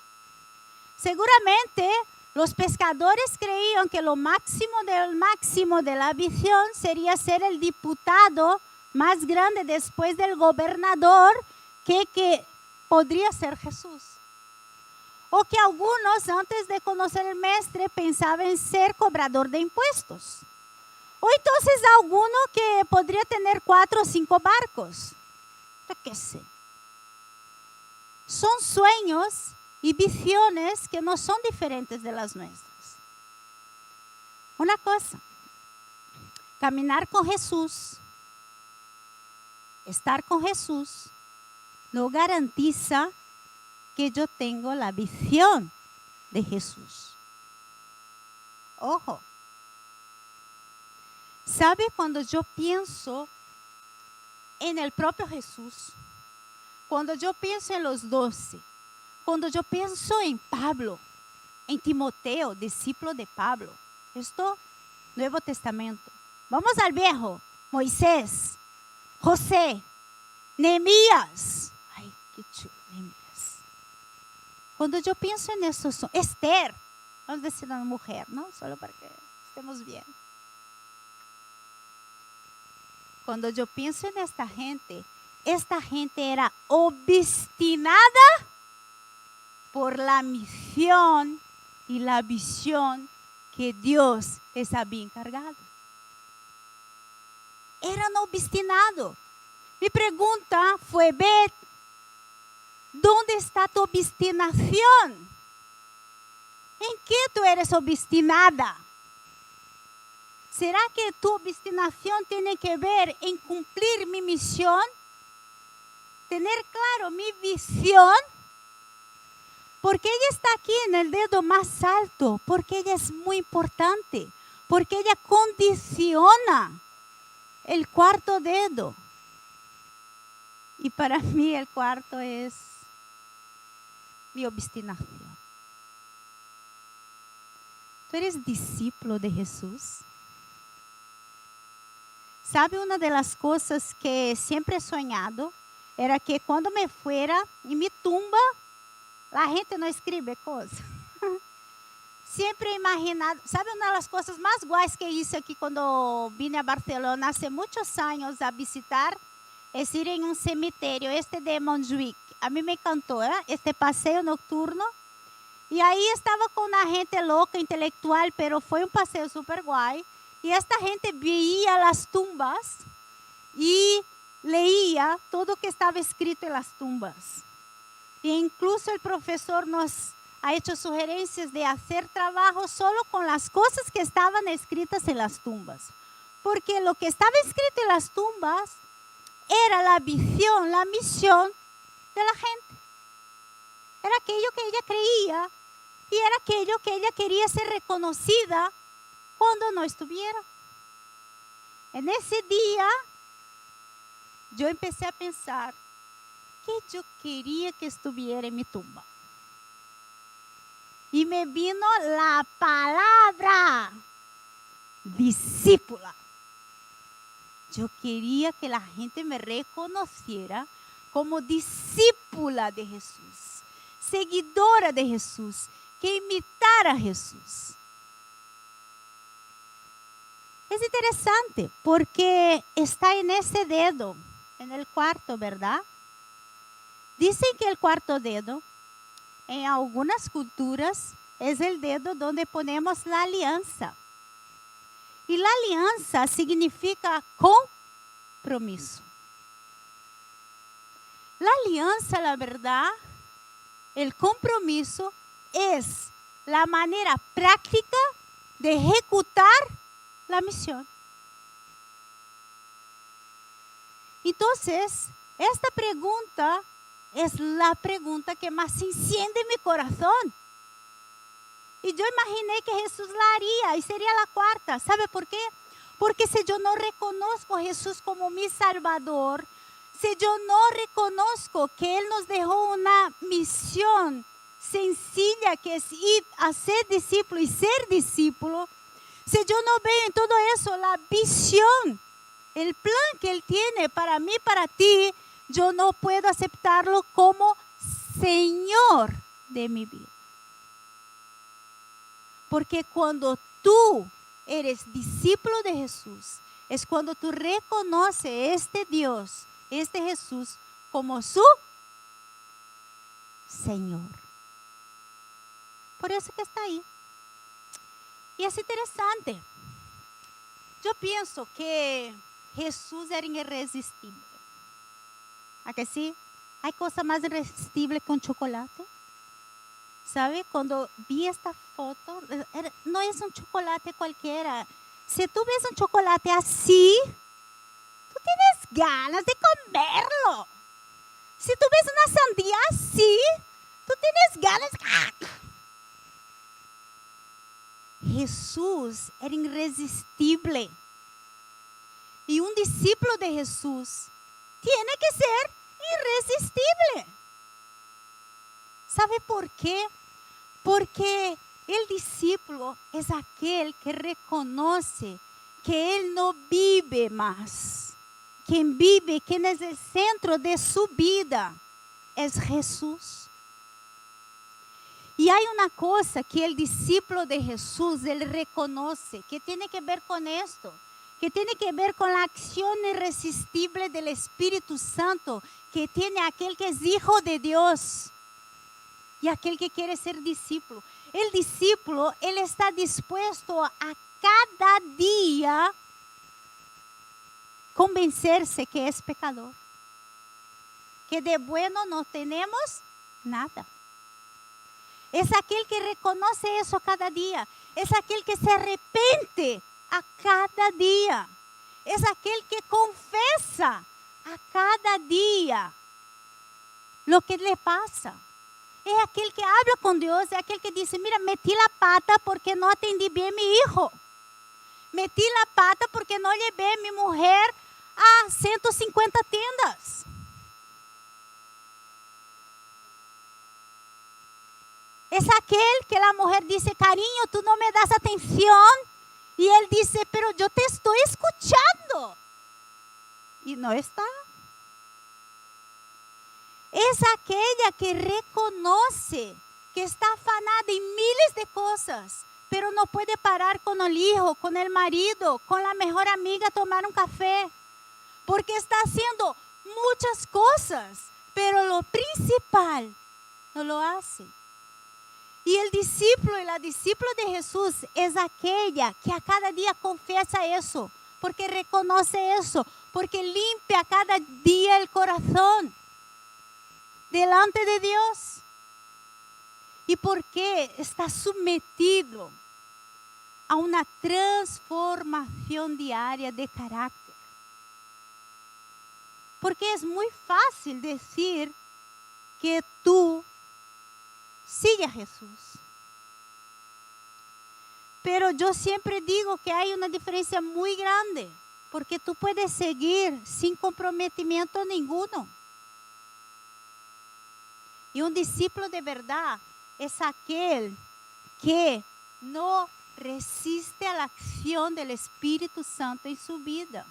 Seguramente los pescadores creían que lo máximo del máximo de la visión sería ser el diputado más grande después del gobernador que podría ser Jesús. O que algunos antes de conocer el Mestre pensaban en ser cobrador de impuestos. O entonces alguno que podría tener 4 o 5 barcos. Yo qué sé. Son sueños y visiones que no son diferentes de las nuestras. Una cosa, caminar con Jesús, estar con Jesús, no garantiza que yo tengo la visión de Jesús. Ojo. ¿Sabe? Cuando yo pienso en el propio Jesús, cuando yo pienso en los 12, cuando yo pienso en Pablo, en Timoteo, discípulo de Pablo, esto, Nuevo Testamento. Vamos al Viejo, Moisés, José, Nehemías. Ay, qué chulo, Nehemías. Cuando yo pienso en eso, Esther, vamos a decir una mujer, ¿no? Solo para que estemos bien. Cuando yo pienso en esta gente era obstinada por la misión y la visión que Dios les había encargado. Eran obstinados. Mi pregunta fue, Beth, ¿dónde está tu obstinación? ¿En qué tú eres obstinada? ¿Será que tu obstinación tiene que ver en cumplir mi misión? Tener claro mi visión. Porque ella está aquí en el dedo más alto. Porque ella es muy importante. Porque ella condiciona el cuarto dedo. Y para mí el cuarto es mi obstinación. ¿Tú eres discípulo de Jesús? ¿Sabe? Una de las cosas que siempre he soñado era que cuando me fuera en mi tumba, la gente no escribe cosas. Siempre he imaginado, ¿sabe? Una de las cosas más guays que hice aquí cuando vine a Barcelona hace muchos años a visitar es ir en un cementerio, de Montjuic. A mí me encantó, este paseo nocturno. Y ahí estaba con una gente loca, intelectual, pero fue un paseo súper guay. Y esta gente veía las tumbas y leía todo lo que estaba escrito en las tumbas. E incluso el profesor nos ha hecho sugerencias de hacer trabajo solo con las cosas que estaban escritas en las tumbas. Porque lo que estaba escrito en las tumbas era la visión, la misión de la gente. Era aquello que ella creía y era aquello que ella quería ser reconocida cuando no estuviera. En ese día, yo empecé a pensar que yo quería que estuviera en mi tumba. Y me vino la palabra discípula. Yo quería que la gente me reconociera como discípula de Jesús, seguidora de Jesús, que imitara a Jesús. Es interesante porque está en ese dedo, en el cuarto, ¿verdad? Dicen que el cuarto dedo, en algunas culturas, es el dedo donde ponemos la alianza. Y la alianza significa compromiso. La alianza, la verdad, el compromiso es la manera práctica de ejecutar la misión. Entonces, esta pregunta es la pregunta que más enciende mi corazón. Y yo imaginé que Jesús la haría y sería la cuarta. ¿Sabe por qué? Porque si yo no reconozco a Jesús como mi Salvador, si yo no reconozco que Él nos dejó una misión sencilla que es ir a ser discípulo y ser discípulo, si yo no veo en todo eso la visión, el plan que Él tiene para mí, para ti, yo no puedo aceptarlo como Señor de mi vida. Porque cuando tú eres discípulo de Jesús, es cuando tú reconoces este Dios, este Jesús, como su Señor. Por eso que está ahí. Y es interesante. Yo pienso que Jesús era irresistible. ¿A que sí? ¿Hay cosa más irresistible que un chocolate? ¿Sabe? Cuando vi esta foto, no es un chocolate cualquiera. Si tú ves un chocolate así, tú tienes ganas de comerlo. Si tú ves una sandía así, tú tienes ganas. Jesús era irresistible. Y un discípulo de Jesús tiene que ser irresistible. ¿Sabe por qué? Porque el discípulo es aquel que reconoce que él no vive más. Quien vive, quien es el centro de su vida, es Jesús. Y hay una cosa que el discípulo de Jesús, él reconoce, que tiene que ver con esto, que tiene que ver con la acción irresistible del Espíritu Santo, que tiene aquel que es hijo de Dios. Y aquel que quiere ser discípulo. El discípulo, él está dispuesto a cada día convencerse que es pecador. Que de bueno no tenemos nada. Es aquel que reconoce eso cada día. Es aquel que se arrepiente a cada día. Es aquel que confiesa a cada día lo que le pasa. Es aquel que habla con Dios, es aquel que dice, mira, metí la pata porque no atendí bien a mi hijo. Metí la pata porque no llevé a mi mujer a 150 tiendas. Es aquel que la mujer dice, cariño, tú no me das atención. Y él dice, pero yo te estoy escuchando. Y no está. Es aquella que reconoce que está afanada en miles de cosas, pero no puede parar con el hijo, con el marido, con la mejor amiga a tomar un café. Porque está haciendo muchas cosas, pero lo principal no lo hace. Y el discípulo y la discípula de Jesús es aquella que a cada día confiesa eso, porque reconoce eso, porque limpia cada día el corazón delante de Dios. ¿Y por qué está sometido a una transformación diaria de carácter. Porque es muy fácil decir que tú sigues a Jesús. Pero yo siempre digo que hay una diferencia muy grande, porque tú puedes seguir sin comprometimiento ninguno. Y un discípulo de verdad es aquel que no resiste a la acción del Espíritu Santo en su vida,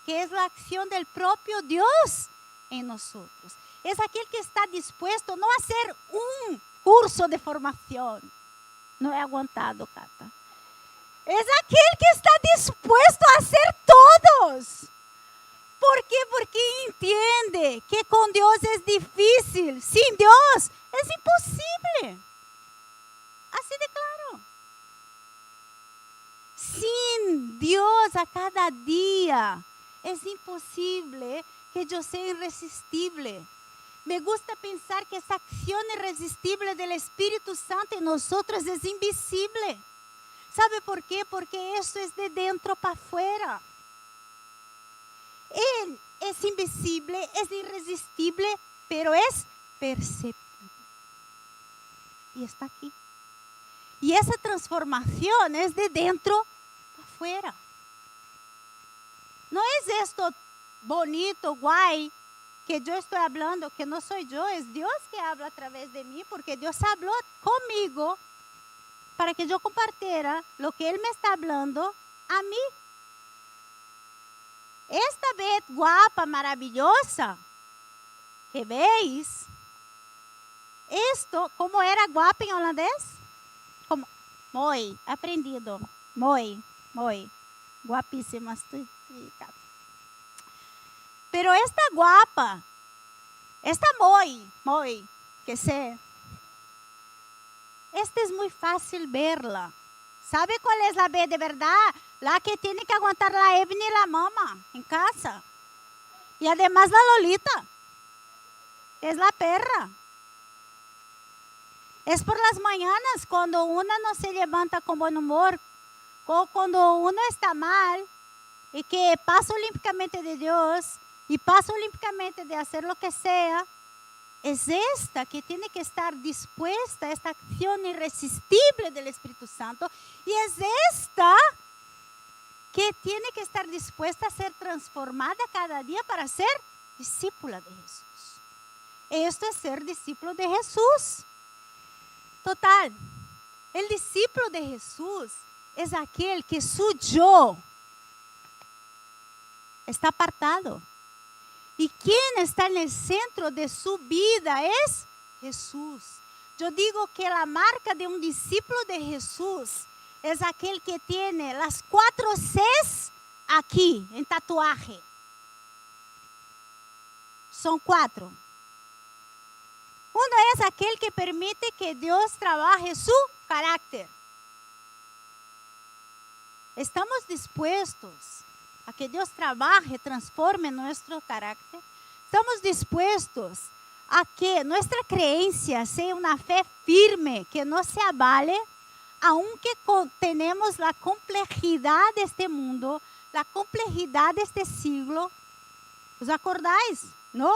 que es la acción del propio Dios en nosotros. Es aquel que está dispuesto no a hacer un curso de formación. No he aguantado, Cata. Es aquel que está dispuesto a hacer todos. ¿Por qué? Porque entiende que con Dios es difícil. Sin Dios es imposible. Así de claro. Sin Dios a cada día es imposible que yo sea irresistible. Me gusta pensar que esa acción irresistible del Espíritu Santo en nosotros es invisible. ¿Sabe por qué? Porque eso es de dentro para afuera. Él es invisible, es irresistible, pero es perceptible. Y está aquí. Y esa transformación es de dentro para afuera. No es esto bonito, guay, que yo estoy hablando, que no soy yo, es Dios que habla a través de mí, porque Dios habló conmigo para que yo compartiera lo que Él me está hablando a mí. Esta vez guapa, maravillosa, que veis, esto, ¿cómo era guapa en holandés? Como, muy, aprendido, muy, guapísima estoy. Pero esta guapa, esta muy, que sé, esta es muy fácil verla. ¿Sabe cuál es la B de verdad? La que tiene que aguantar la Evelyn y la mamá en casa. Y además la Lolita. Es la perra. Es por las mañanas cuando una no se levanta con buen humor. O cuando uno está mal y que pasa olímpicamente de Dios y pasa olímpicamente de hacer lo que sea. Es esta que tiene que estar dispuesta a esta acción irresistible del Espíritu Santo. Y es esta que tiene que estar dispuesta a ser transformada cada día para ser discípula de Jesús. Esto es ser discípulo de Jesús. Total, el discípulo de Jesús es aquel que su yo está apartado. Y quien está en el centro de su vida es Jesús. Yo digo que la marca de un discípulo de Jesús es aquel que tiene las 4 Cs aquí, en tatuaje. Son 4. Uno es aquel que permite que Dios trabaje su carácter. Estamos dispuestos a que Dios trabaje, transforme nuestro carácter. Estamos dispuestos a que nuestra creencia sea una fe firme, que no se abale, aunque tenemos la complejidad de este mundo, la complejidad de este siglo. ¿Os acordáis? ¿No?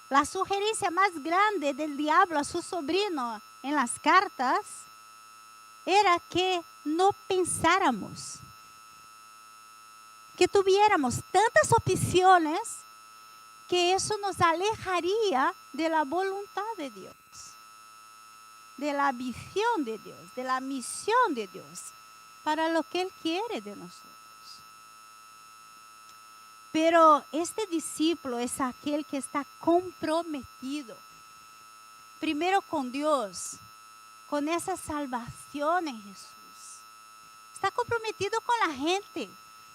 La sugerencia más grande del diablo a su sobrino en las cartas era que no pensáramos, que tuviéramos tantas opciones que eso nos alejaría de la voluntad de Dios, de la visión de Dios, de la misión de Dios, para lo que Él quiere de nosotros. Pero este discípulo es aquel que está comprometido, primero con Dios, con esa salvación en Jesús. Está comprometido con la gente,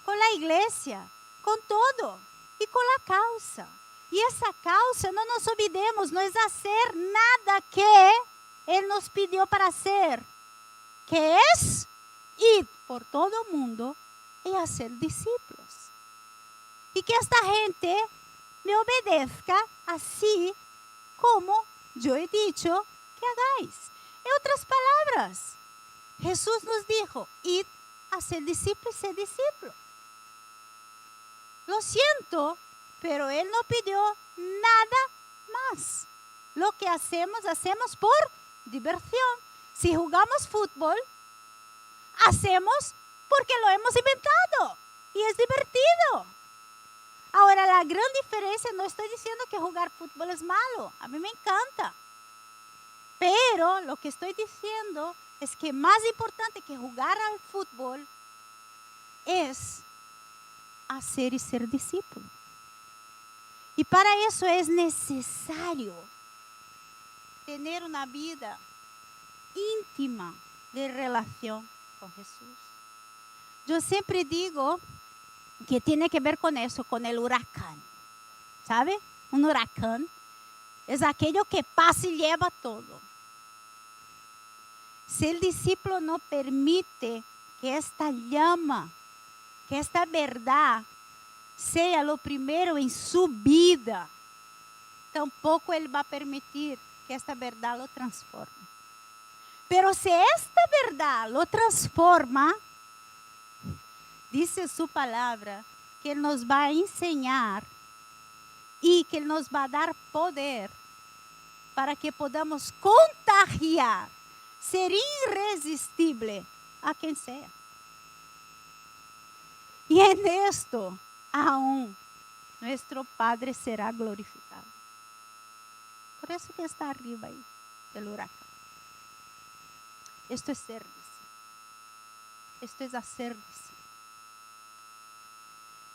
con la iglesia, con todo y con la causa. Y esa causa, no nos olvidemos, no es hacer nada que Él nos pidió para hacer, que es ir por todo el mundo y hacer discípulos. Y que esta gente me obedezca así como yo he dicho que hagáis. En otras palabras, Jesús nos dijo, id a ser discípulos y ser discípulos. Lo siento, pero Él no pidió nada más. Lo que hacemos por diversión. Si jugamos fútbol, hacemos porque lo hemos inventado y es divertido. Ahora, la gran diferencia, no estoy diciendo que jugar fútbol es malo, a mí me encanta. Pero lo que estoy diciendo es que más importante que jugar al fútbol es hacer y ser discípulo. Y para eso es necesario tener una vida íntima de relación con Jesús. Yo siempre digo que tiene que ver con eso, con el huracán. ¿Sabe? Un huracán es aquello que pasa y lleva todo. Si el discípulo no permite que esta llama, que esta verdad sea lo primero en su vida, tampoco él va a permitir que esta verdad lo transforme. Pero si esta verdad lo transforma, dice su palabra que Él nos va a enseñar y que Él nos va a dar poder para que podamos contagiar, ser irresistible a quien sea. Y en esto aún nuestro Padre será glorificado. Por eso que está arriba ahí del huracán. Esto es ser discípulo. Esto es hacer discípulo.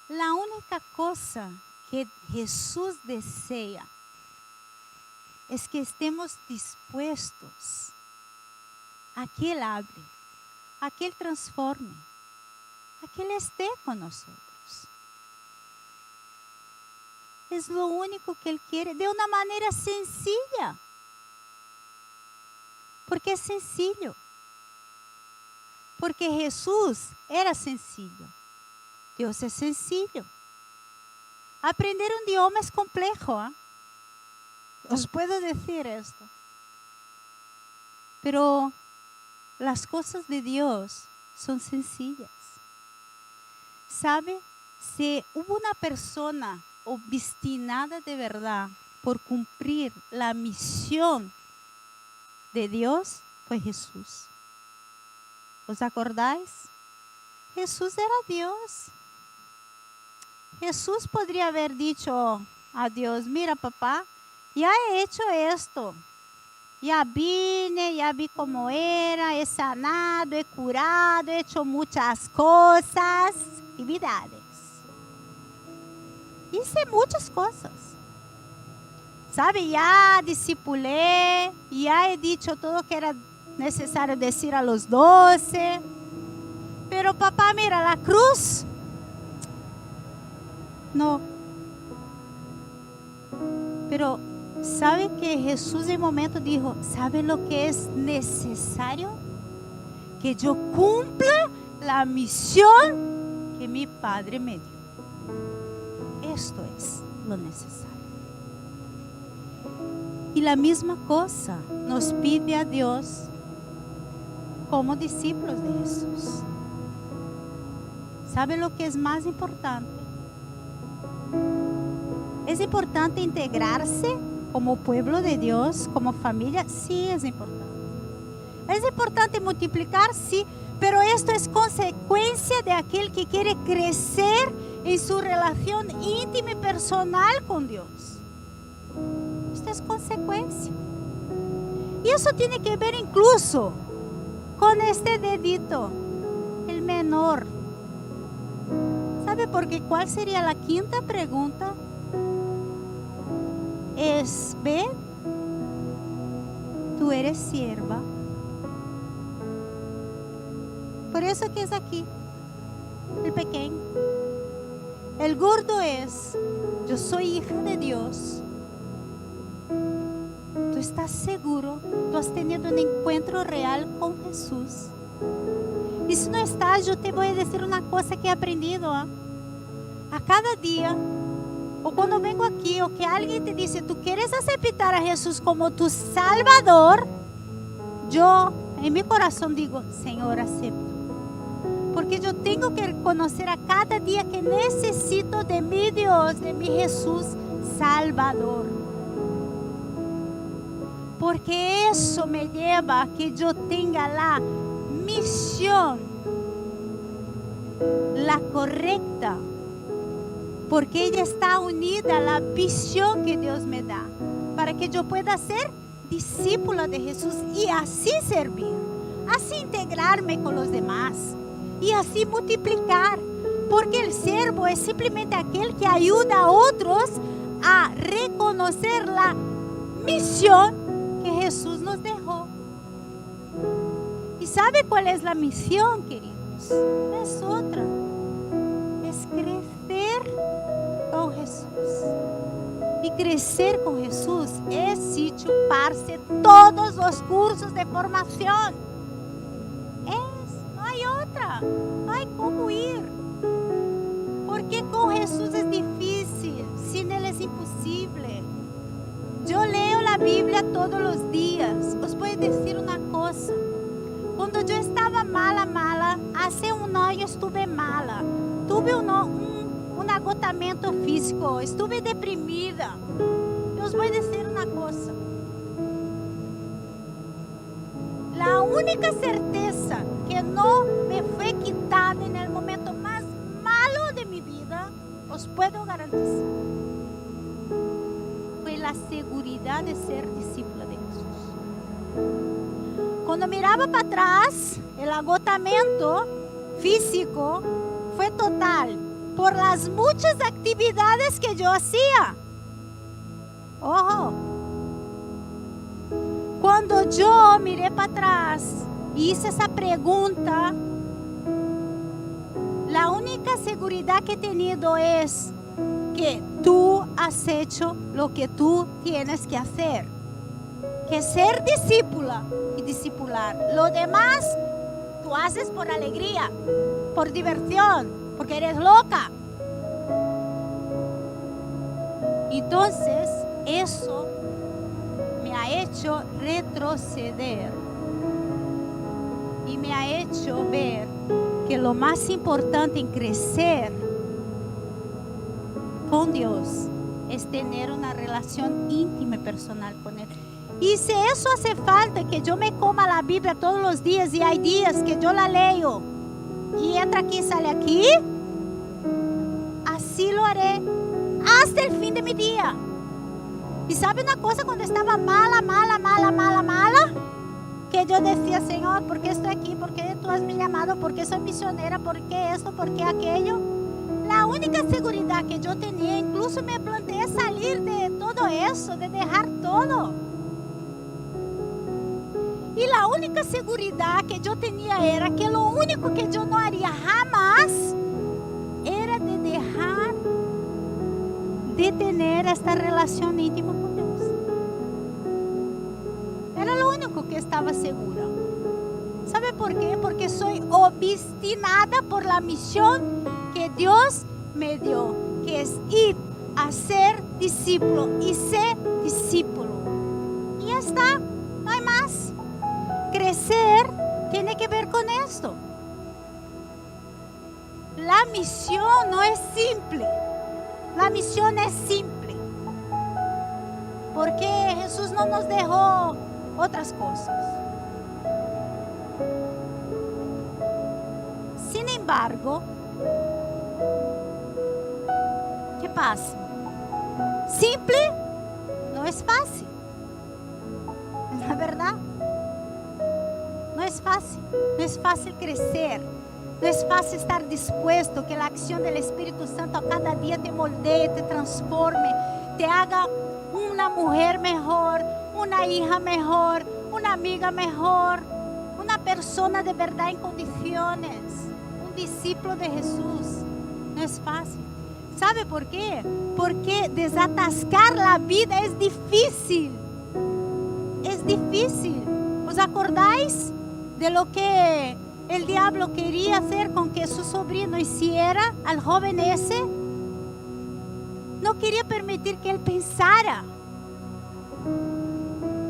La única cosa que Jesús desea es que estemos dispuestos a que Él hable, a que Él transforme, a que Él esté con nosotros. Es lo único que Él quiere, de una manera sencilla. Porque es sencillo. Porque Jesús era sencillo. Dios es sencillo. Aprender un idioma es complejo, ¿eh? Os puedo decir esto. Pero las cosas de Dios son sencillas. ¿Sabe? Si hubo una persona obstinada de verdad por cumplir la misión de Dios, fue Jesús. ¿Os acordáis? Jesús era Dios. Jesús podría haber dicho a Dios, mira papá, ya he hecho esto. Ya vine, ya vi cómo era, he sanado, he curado, he hecho muchas cosas, actividades. Hice muchas cosas. ¿Sabe? Ya discipulé, ya he dicho todo que era necesario decir a los 12. Pero papá, mira, la cruz, no. Pero ¿sabe que Jesús en un momento dijo, ¿sabe lo que es necesario? Que yo cumpla la misión que mi Padre me dio. Esto es lo necesario. Y la misma cosa nos pide a Dios como discípulos de Jesús. ¿Sabe lo que es más importante? ¿Es importante integrarse como pueblo de Dios, como familia? Sí, es importante. ¿Es importante multiplicar? Sí, pero esto es consecuencia de aquel que quiere crecer en su relación íntima y personal con Dios. Esto es consecuencia. Y eso tiene que ver incluso con este dedito, el menor. ¿Sabe por qué? ¿Cuál sería la quinta pregunta? Es, ve, tú eres sierva. Por eso que es aquí, el pequeño. El gordo es, yo soy hija de Dios. Tú estás seguro, tú has tenido un encuentro real con Jesús. Y si no estás, yo te voy a decir una cosa que he aprendido. A cada día, o cuando vengo aquí, o que alguien te dice, tú quieres aceptar a Jesús como tu Salvador, yo en mi corazón digo, Señor, acepto. Porque yo tengo que reconocer a cada día que necesito de mi Dios, de mi Jesús Salvador. Porque eso me lleva a que yo tenga la misión, la correcta. Porque ella está unida a la visión que Dios me da. Para que yo pueda ser discípula de Jesús y así servir. Así integrarme con los demás. Y así multiplicar. Porque el siervo es simplemente aquel que ayuda a otros a reconocer la misión que Jesús nos dejó. ¿Y sabe cuál es la misión, queridos? No es otra. Es crecer con Jesús. Y crecer con Jesús es sí chuparse todos los cursos de formación. No hay otra. No hay cómo ir. Porque con Jesús es difícil. Sin Él es imposible. Yo leo la Biblia todos los días. Os voy a decir una cosa. Cuando yo estaba mala, hace un año estuve mala. Tuve un agotamiento físico. Estuve deprimida. Y os voy a decir una cosa. La única certeza que no me fue quitada en el momento más malo de mi vida, os puedo garantizar, fue la seguridad de ser discípula de Jesús. Cuando miraba para atrás, el agotamiento físico fue total por las muchas actividades que yo hacía. Ojo. Cuando yo miré para atrás y hice esa pregunta, la única seguridad que he tenido es que tú has hecho lo que tú tienes que hacer. Que ser discípula y discipular. Lo demás, tú haces por alegría, por diversión, porque eres loca. Entonces, eso me ha hecho retroceder y me ha hecho ver que lo más importante en crecer con Dios es tener una relación íntima y personal con Él. Y si eso hace falta, que yo me coma la Biblia todos los días, y hay días que yo la leo y entra aquí y sale aquí, así lo haré hasta el fin de mi día. Y sabe una cosa, cuando estaba mala, que yo decía, Señor, ¿por qué estoy aquí? ¿Por qué tú has me llamado? ¿Por qué soy misionera? ¿Por qué esto? ¿Por qué aquello? La única seguridad que yo tenía, incluso me planteé salir de todo eso, de dejar todo. Y la única seguridad que yo tenía era que lo único que yo no haría jamás era de dejar de tener esta relación íntima con Dios. Era lo único que estaba segura. ¿Sabe por qué? Porque soy obstinada por la misión que Dios me dio, que es ir a ser discípulo y ser discípulo. Y ya está, no hay más. Crecer tiene que ver con esto. La misión no es simple. La misión es simple. Porque Jesús no nos dejó otras cosas. Sin embargo, ¿qué pasa? Simple no es fácil. Es la verdad. No es fácil. No es fácil crecer. No es fácil estar dispuesto que la acción del Espíritu Santo a cada día te moldee, te transforme, te haga una mujer mejor, una hija mejor, una amiga mejor, una persona de verdad en condiciones, un discípulo de Jesús. No es fácil. ¿Sabe por qué? Porque desatascar la vida es difícil. Es difícil. ¿Os acordáis de lo que el diablo quería hacer con que su sobrino hiciera al joven ese? No quería permitir que él pensara.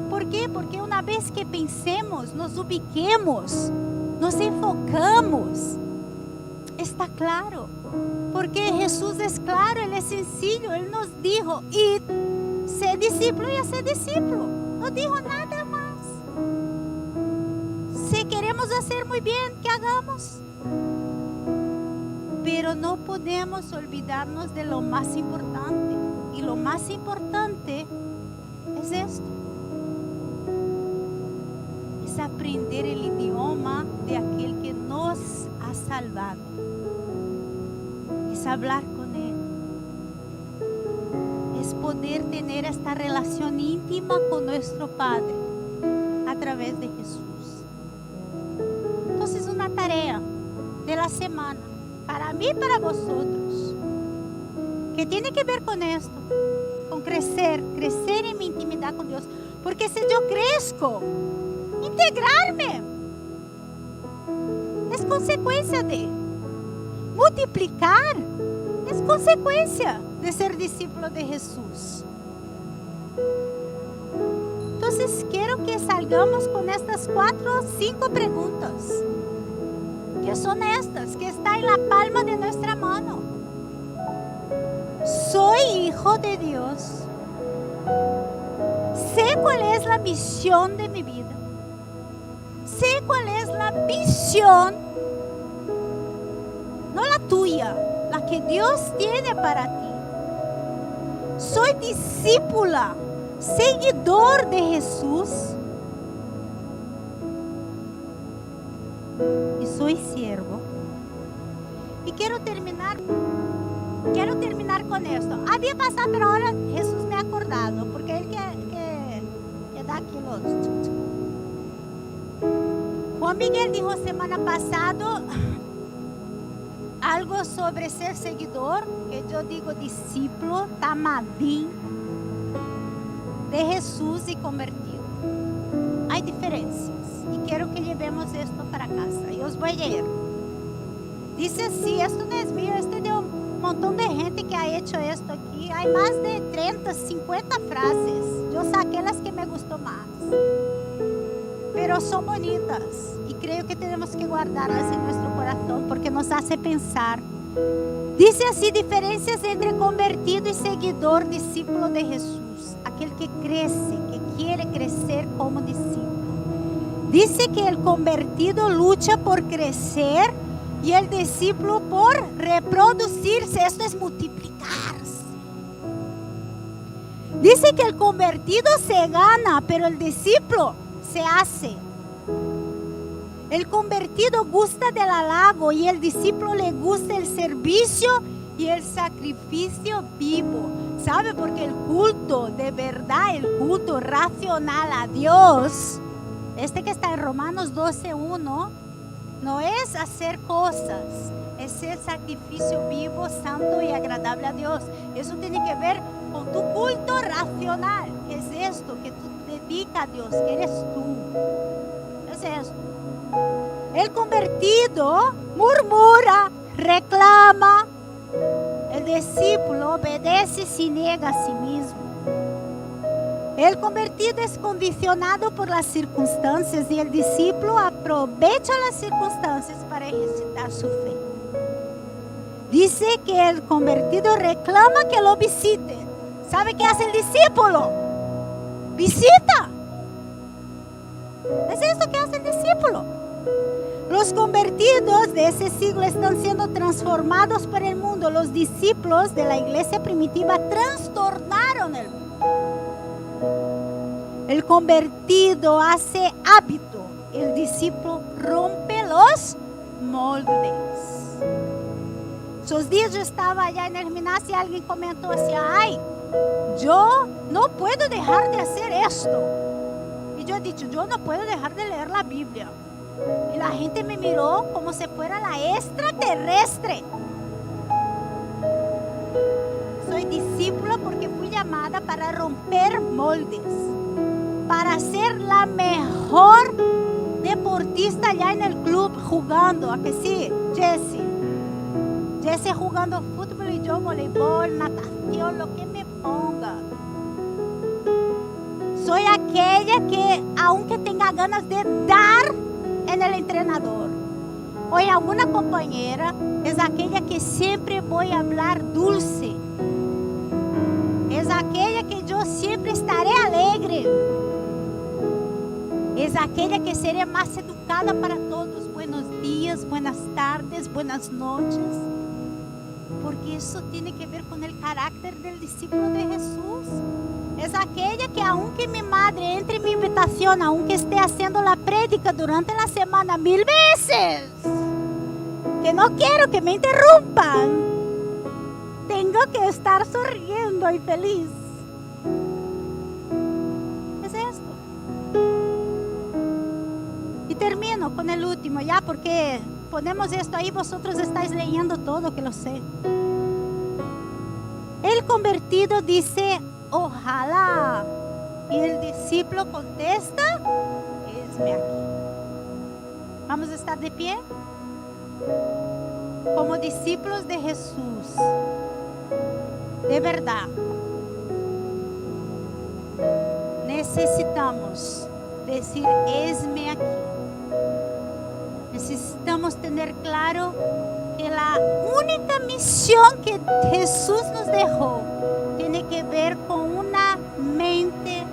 ¿Por quê? Porque uma vez que pensemos, nos ubiquemos, nos enfocamos, está claro. Porque Jesus é claro, Ele é sencillo. Ele nos dijo, id, sé discípulo e a ser discípulo. Não dijo nada mais. Se queremos fazer muito bem, que hagamos. Pero no podemos olvidarnos de lo más importante. Y lo más importante es esto. Es aprender el idioma de aquel que nos ha salvado. Es hablar con Él. Es poder tener esta relación íntima con nuestro Padre a través de Jesús. Entonces, una tarea de la semana, para mí y para vosotros, que tiene que ver con esto, con crecer en mi intimidad con Dios. Porque si yo crezco, integrarme es consecuencia de multiplicar, es consecuencia de ser discípulo de Jesús. Entonces quiero que salgamos con estas 4 o 5 preguntas, que son estas, que están en la palma de nuestra mano. ¿Soy hijo de Dios? ¿Sé cuál es la misión de mi vida? ¿Sé cuál es la visión? No la tuya, la que Dios tiene para ti. ¿Soy discípula, seguidor de Jesús? Y soy siervo. Y quiero terminar con esto. Había pasado, pero ahora Jesús me ha acordado, porque Él que da aquí los... Juan Miguel dijo semana pasada algo sobre ser seguidor, que yo digo discípulo, tamadín de Jesús y convertido. Hay diferencias y quiero que llevemos esto para casa. Y os voy a leer. Dice así, esto no es mío, este de un montón de gente que ha hecho esto aquí. Hay más de 30, 50 frases. Yo saqué las que me gustó más. Pero son bonitas y creo que tenemos que guardarlas en nuestro corazón porque nos hace pensar. Dice así, diferencias entre convertido y seguidor, discípulo de Jesús. Aquel que crece, que quiere crecer como discípulo. Dice que el convertido lucha por crecer y el discípulo por reproducirse. Esto es multiplicarse. Dice que el convertido se gana, pero el discípulo se hace. El convertido gusta del halago y el discípulo le gusta el servicio y el sacrificio vivo. ¿Sabe? Porque el culto de verdad, el culto racional a Dios, este que está en Romanos 12:1, no es hacer cosas, es el sacrificio vivo, santo y agradable a Dios. Eso tiene que ver con tu culto racional, que es esto, que tú dedicas a Dios, que eres tú. Es esto. El convertido murmura, reclama. El discípulo obedece y se niega a sí mismo. El convertido es condicionado por las circunstancias y el discípulo aprovecha las circunstancias para ejercitar su fe. Dice que el convertido reclama que lo visiten. ¿Sabe qué hace el discípulo? Visita. Es esto que hace el discípulo. Los convertidos de ese siglo están siendo transformados por el mundo. Los discípulos de la iglesia primitiva trastornaron el mundo. El convertido hace hábito. El discípulo rompe los moldes. Esos días yo estaba allá en el gimnasio y alguien comentó así, ay, yo no puedo dejar de hacer esto. Y yo he dicho, yo no puedo dejar de leer la Biblia. Y la gente me miró como si fuera la extraterrestre. Soy discípula porque fui llamada para romper moldes, para ser la mejor deportista allá en el club jugando. ¿A que sí, Jessie? Jessie jugando fútbol y yo voleibol, natación, lo que me ponga. Soy aquí aquella que, aunque tenga ganas de dar en el entrenador, o en alguna compañera, es aquella que siempre voy a hablar dulce. Es aquella que yo siempre estaré alegre. Es aquella que seré más educada para todos. Buenos días, buenas tardes, buenas noches. Porque eso tiene que ver con el carácter del discípulo de Jesús. Es aquella que aunque mi madre entre en mi invitación, aunque esté haciendo la prédica durante la semana 1000 veces, que no quiero que me interrumpan, tengo que estar sonriendo y feliz. Es esto. Y termino con el último, ya, porque ponemos esto ahí, vosotros estáis leyendo todo, que lo sé. El convertido dice, ojalá. Y el discípulo contesta, esme aquí. Vamos a estar de pie. Como discípulos de Jesús, de verdad, necesitamos decir, esme aquí. Necesitamos tener claro que la única misión que Jesús nos dejó tiene que ver con una mente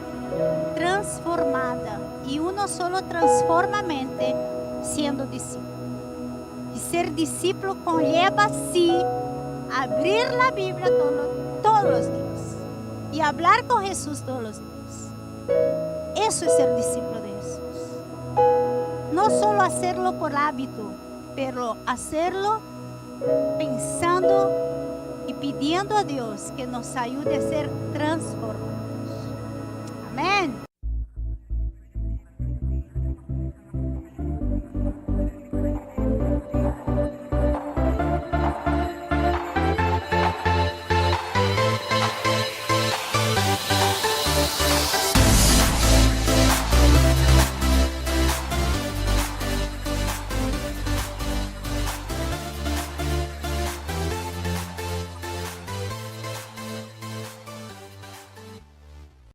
transformada. Y uno solo transforma mente siendo discípulo. Y ser discípulo conlleva, sí, abrir la Biblia todos los días y hablar con Jesús todos los días. Eso es ser discípulo de Jesús. No solo hacerlo por hábito, pero hacerlo pensando y pidiendo a Dios que nos ayude a ser transformados.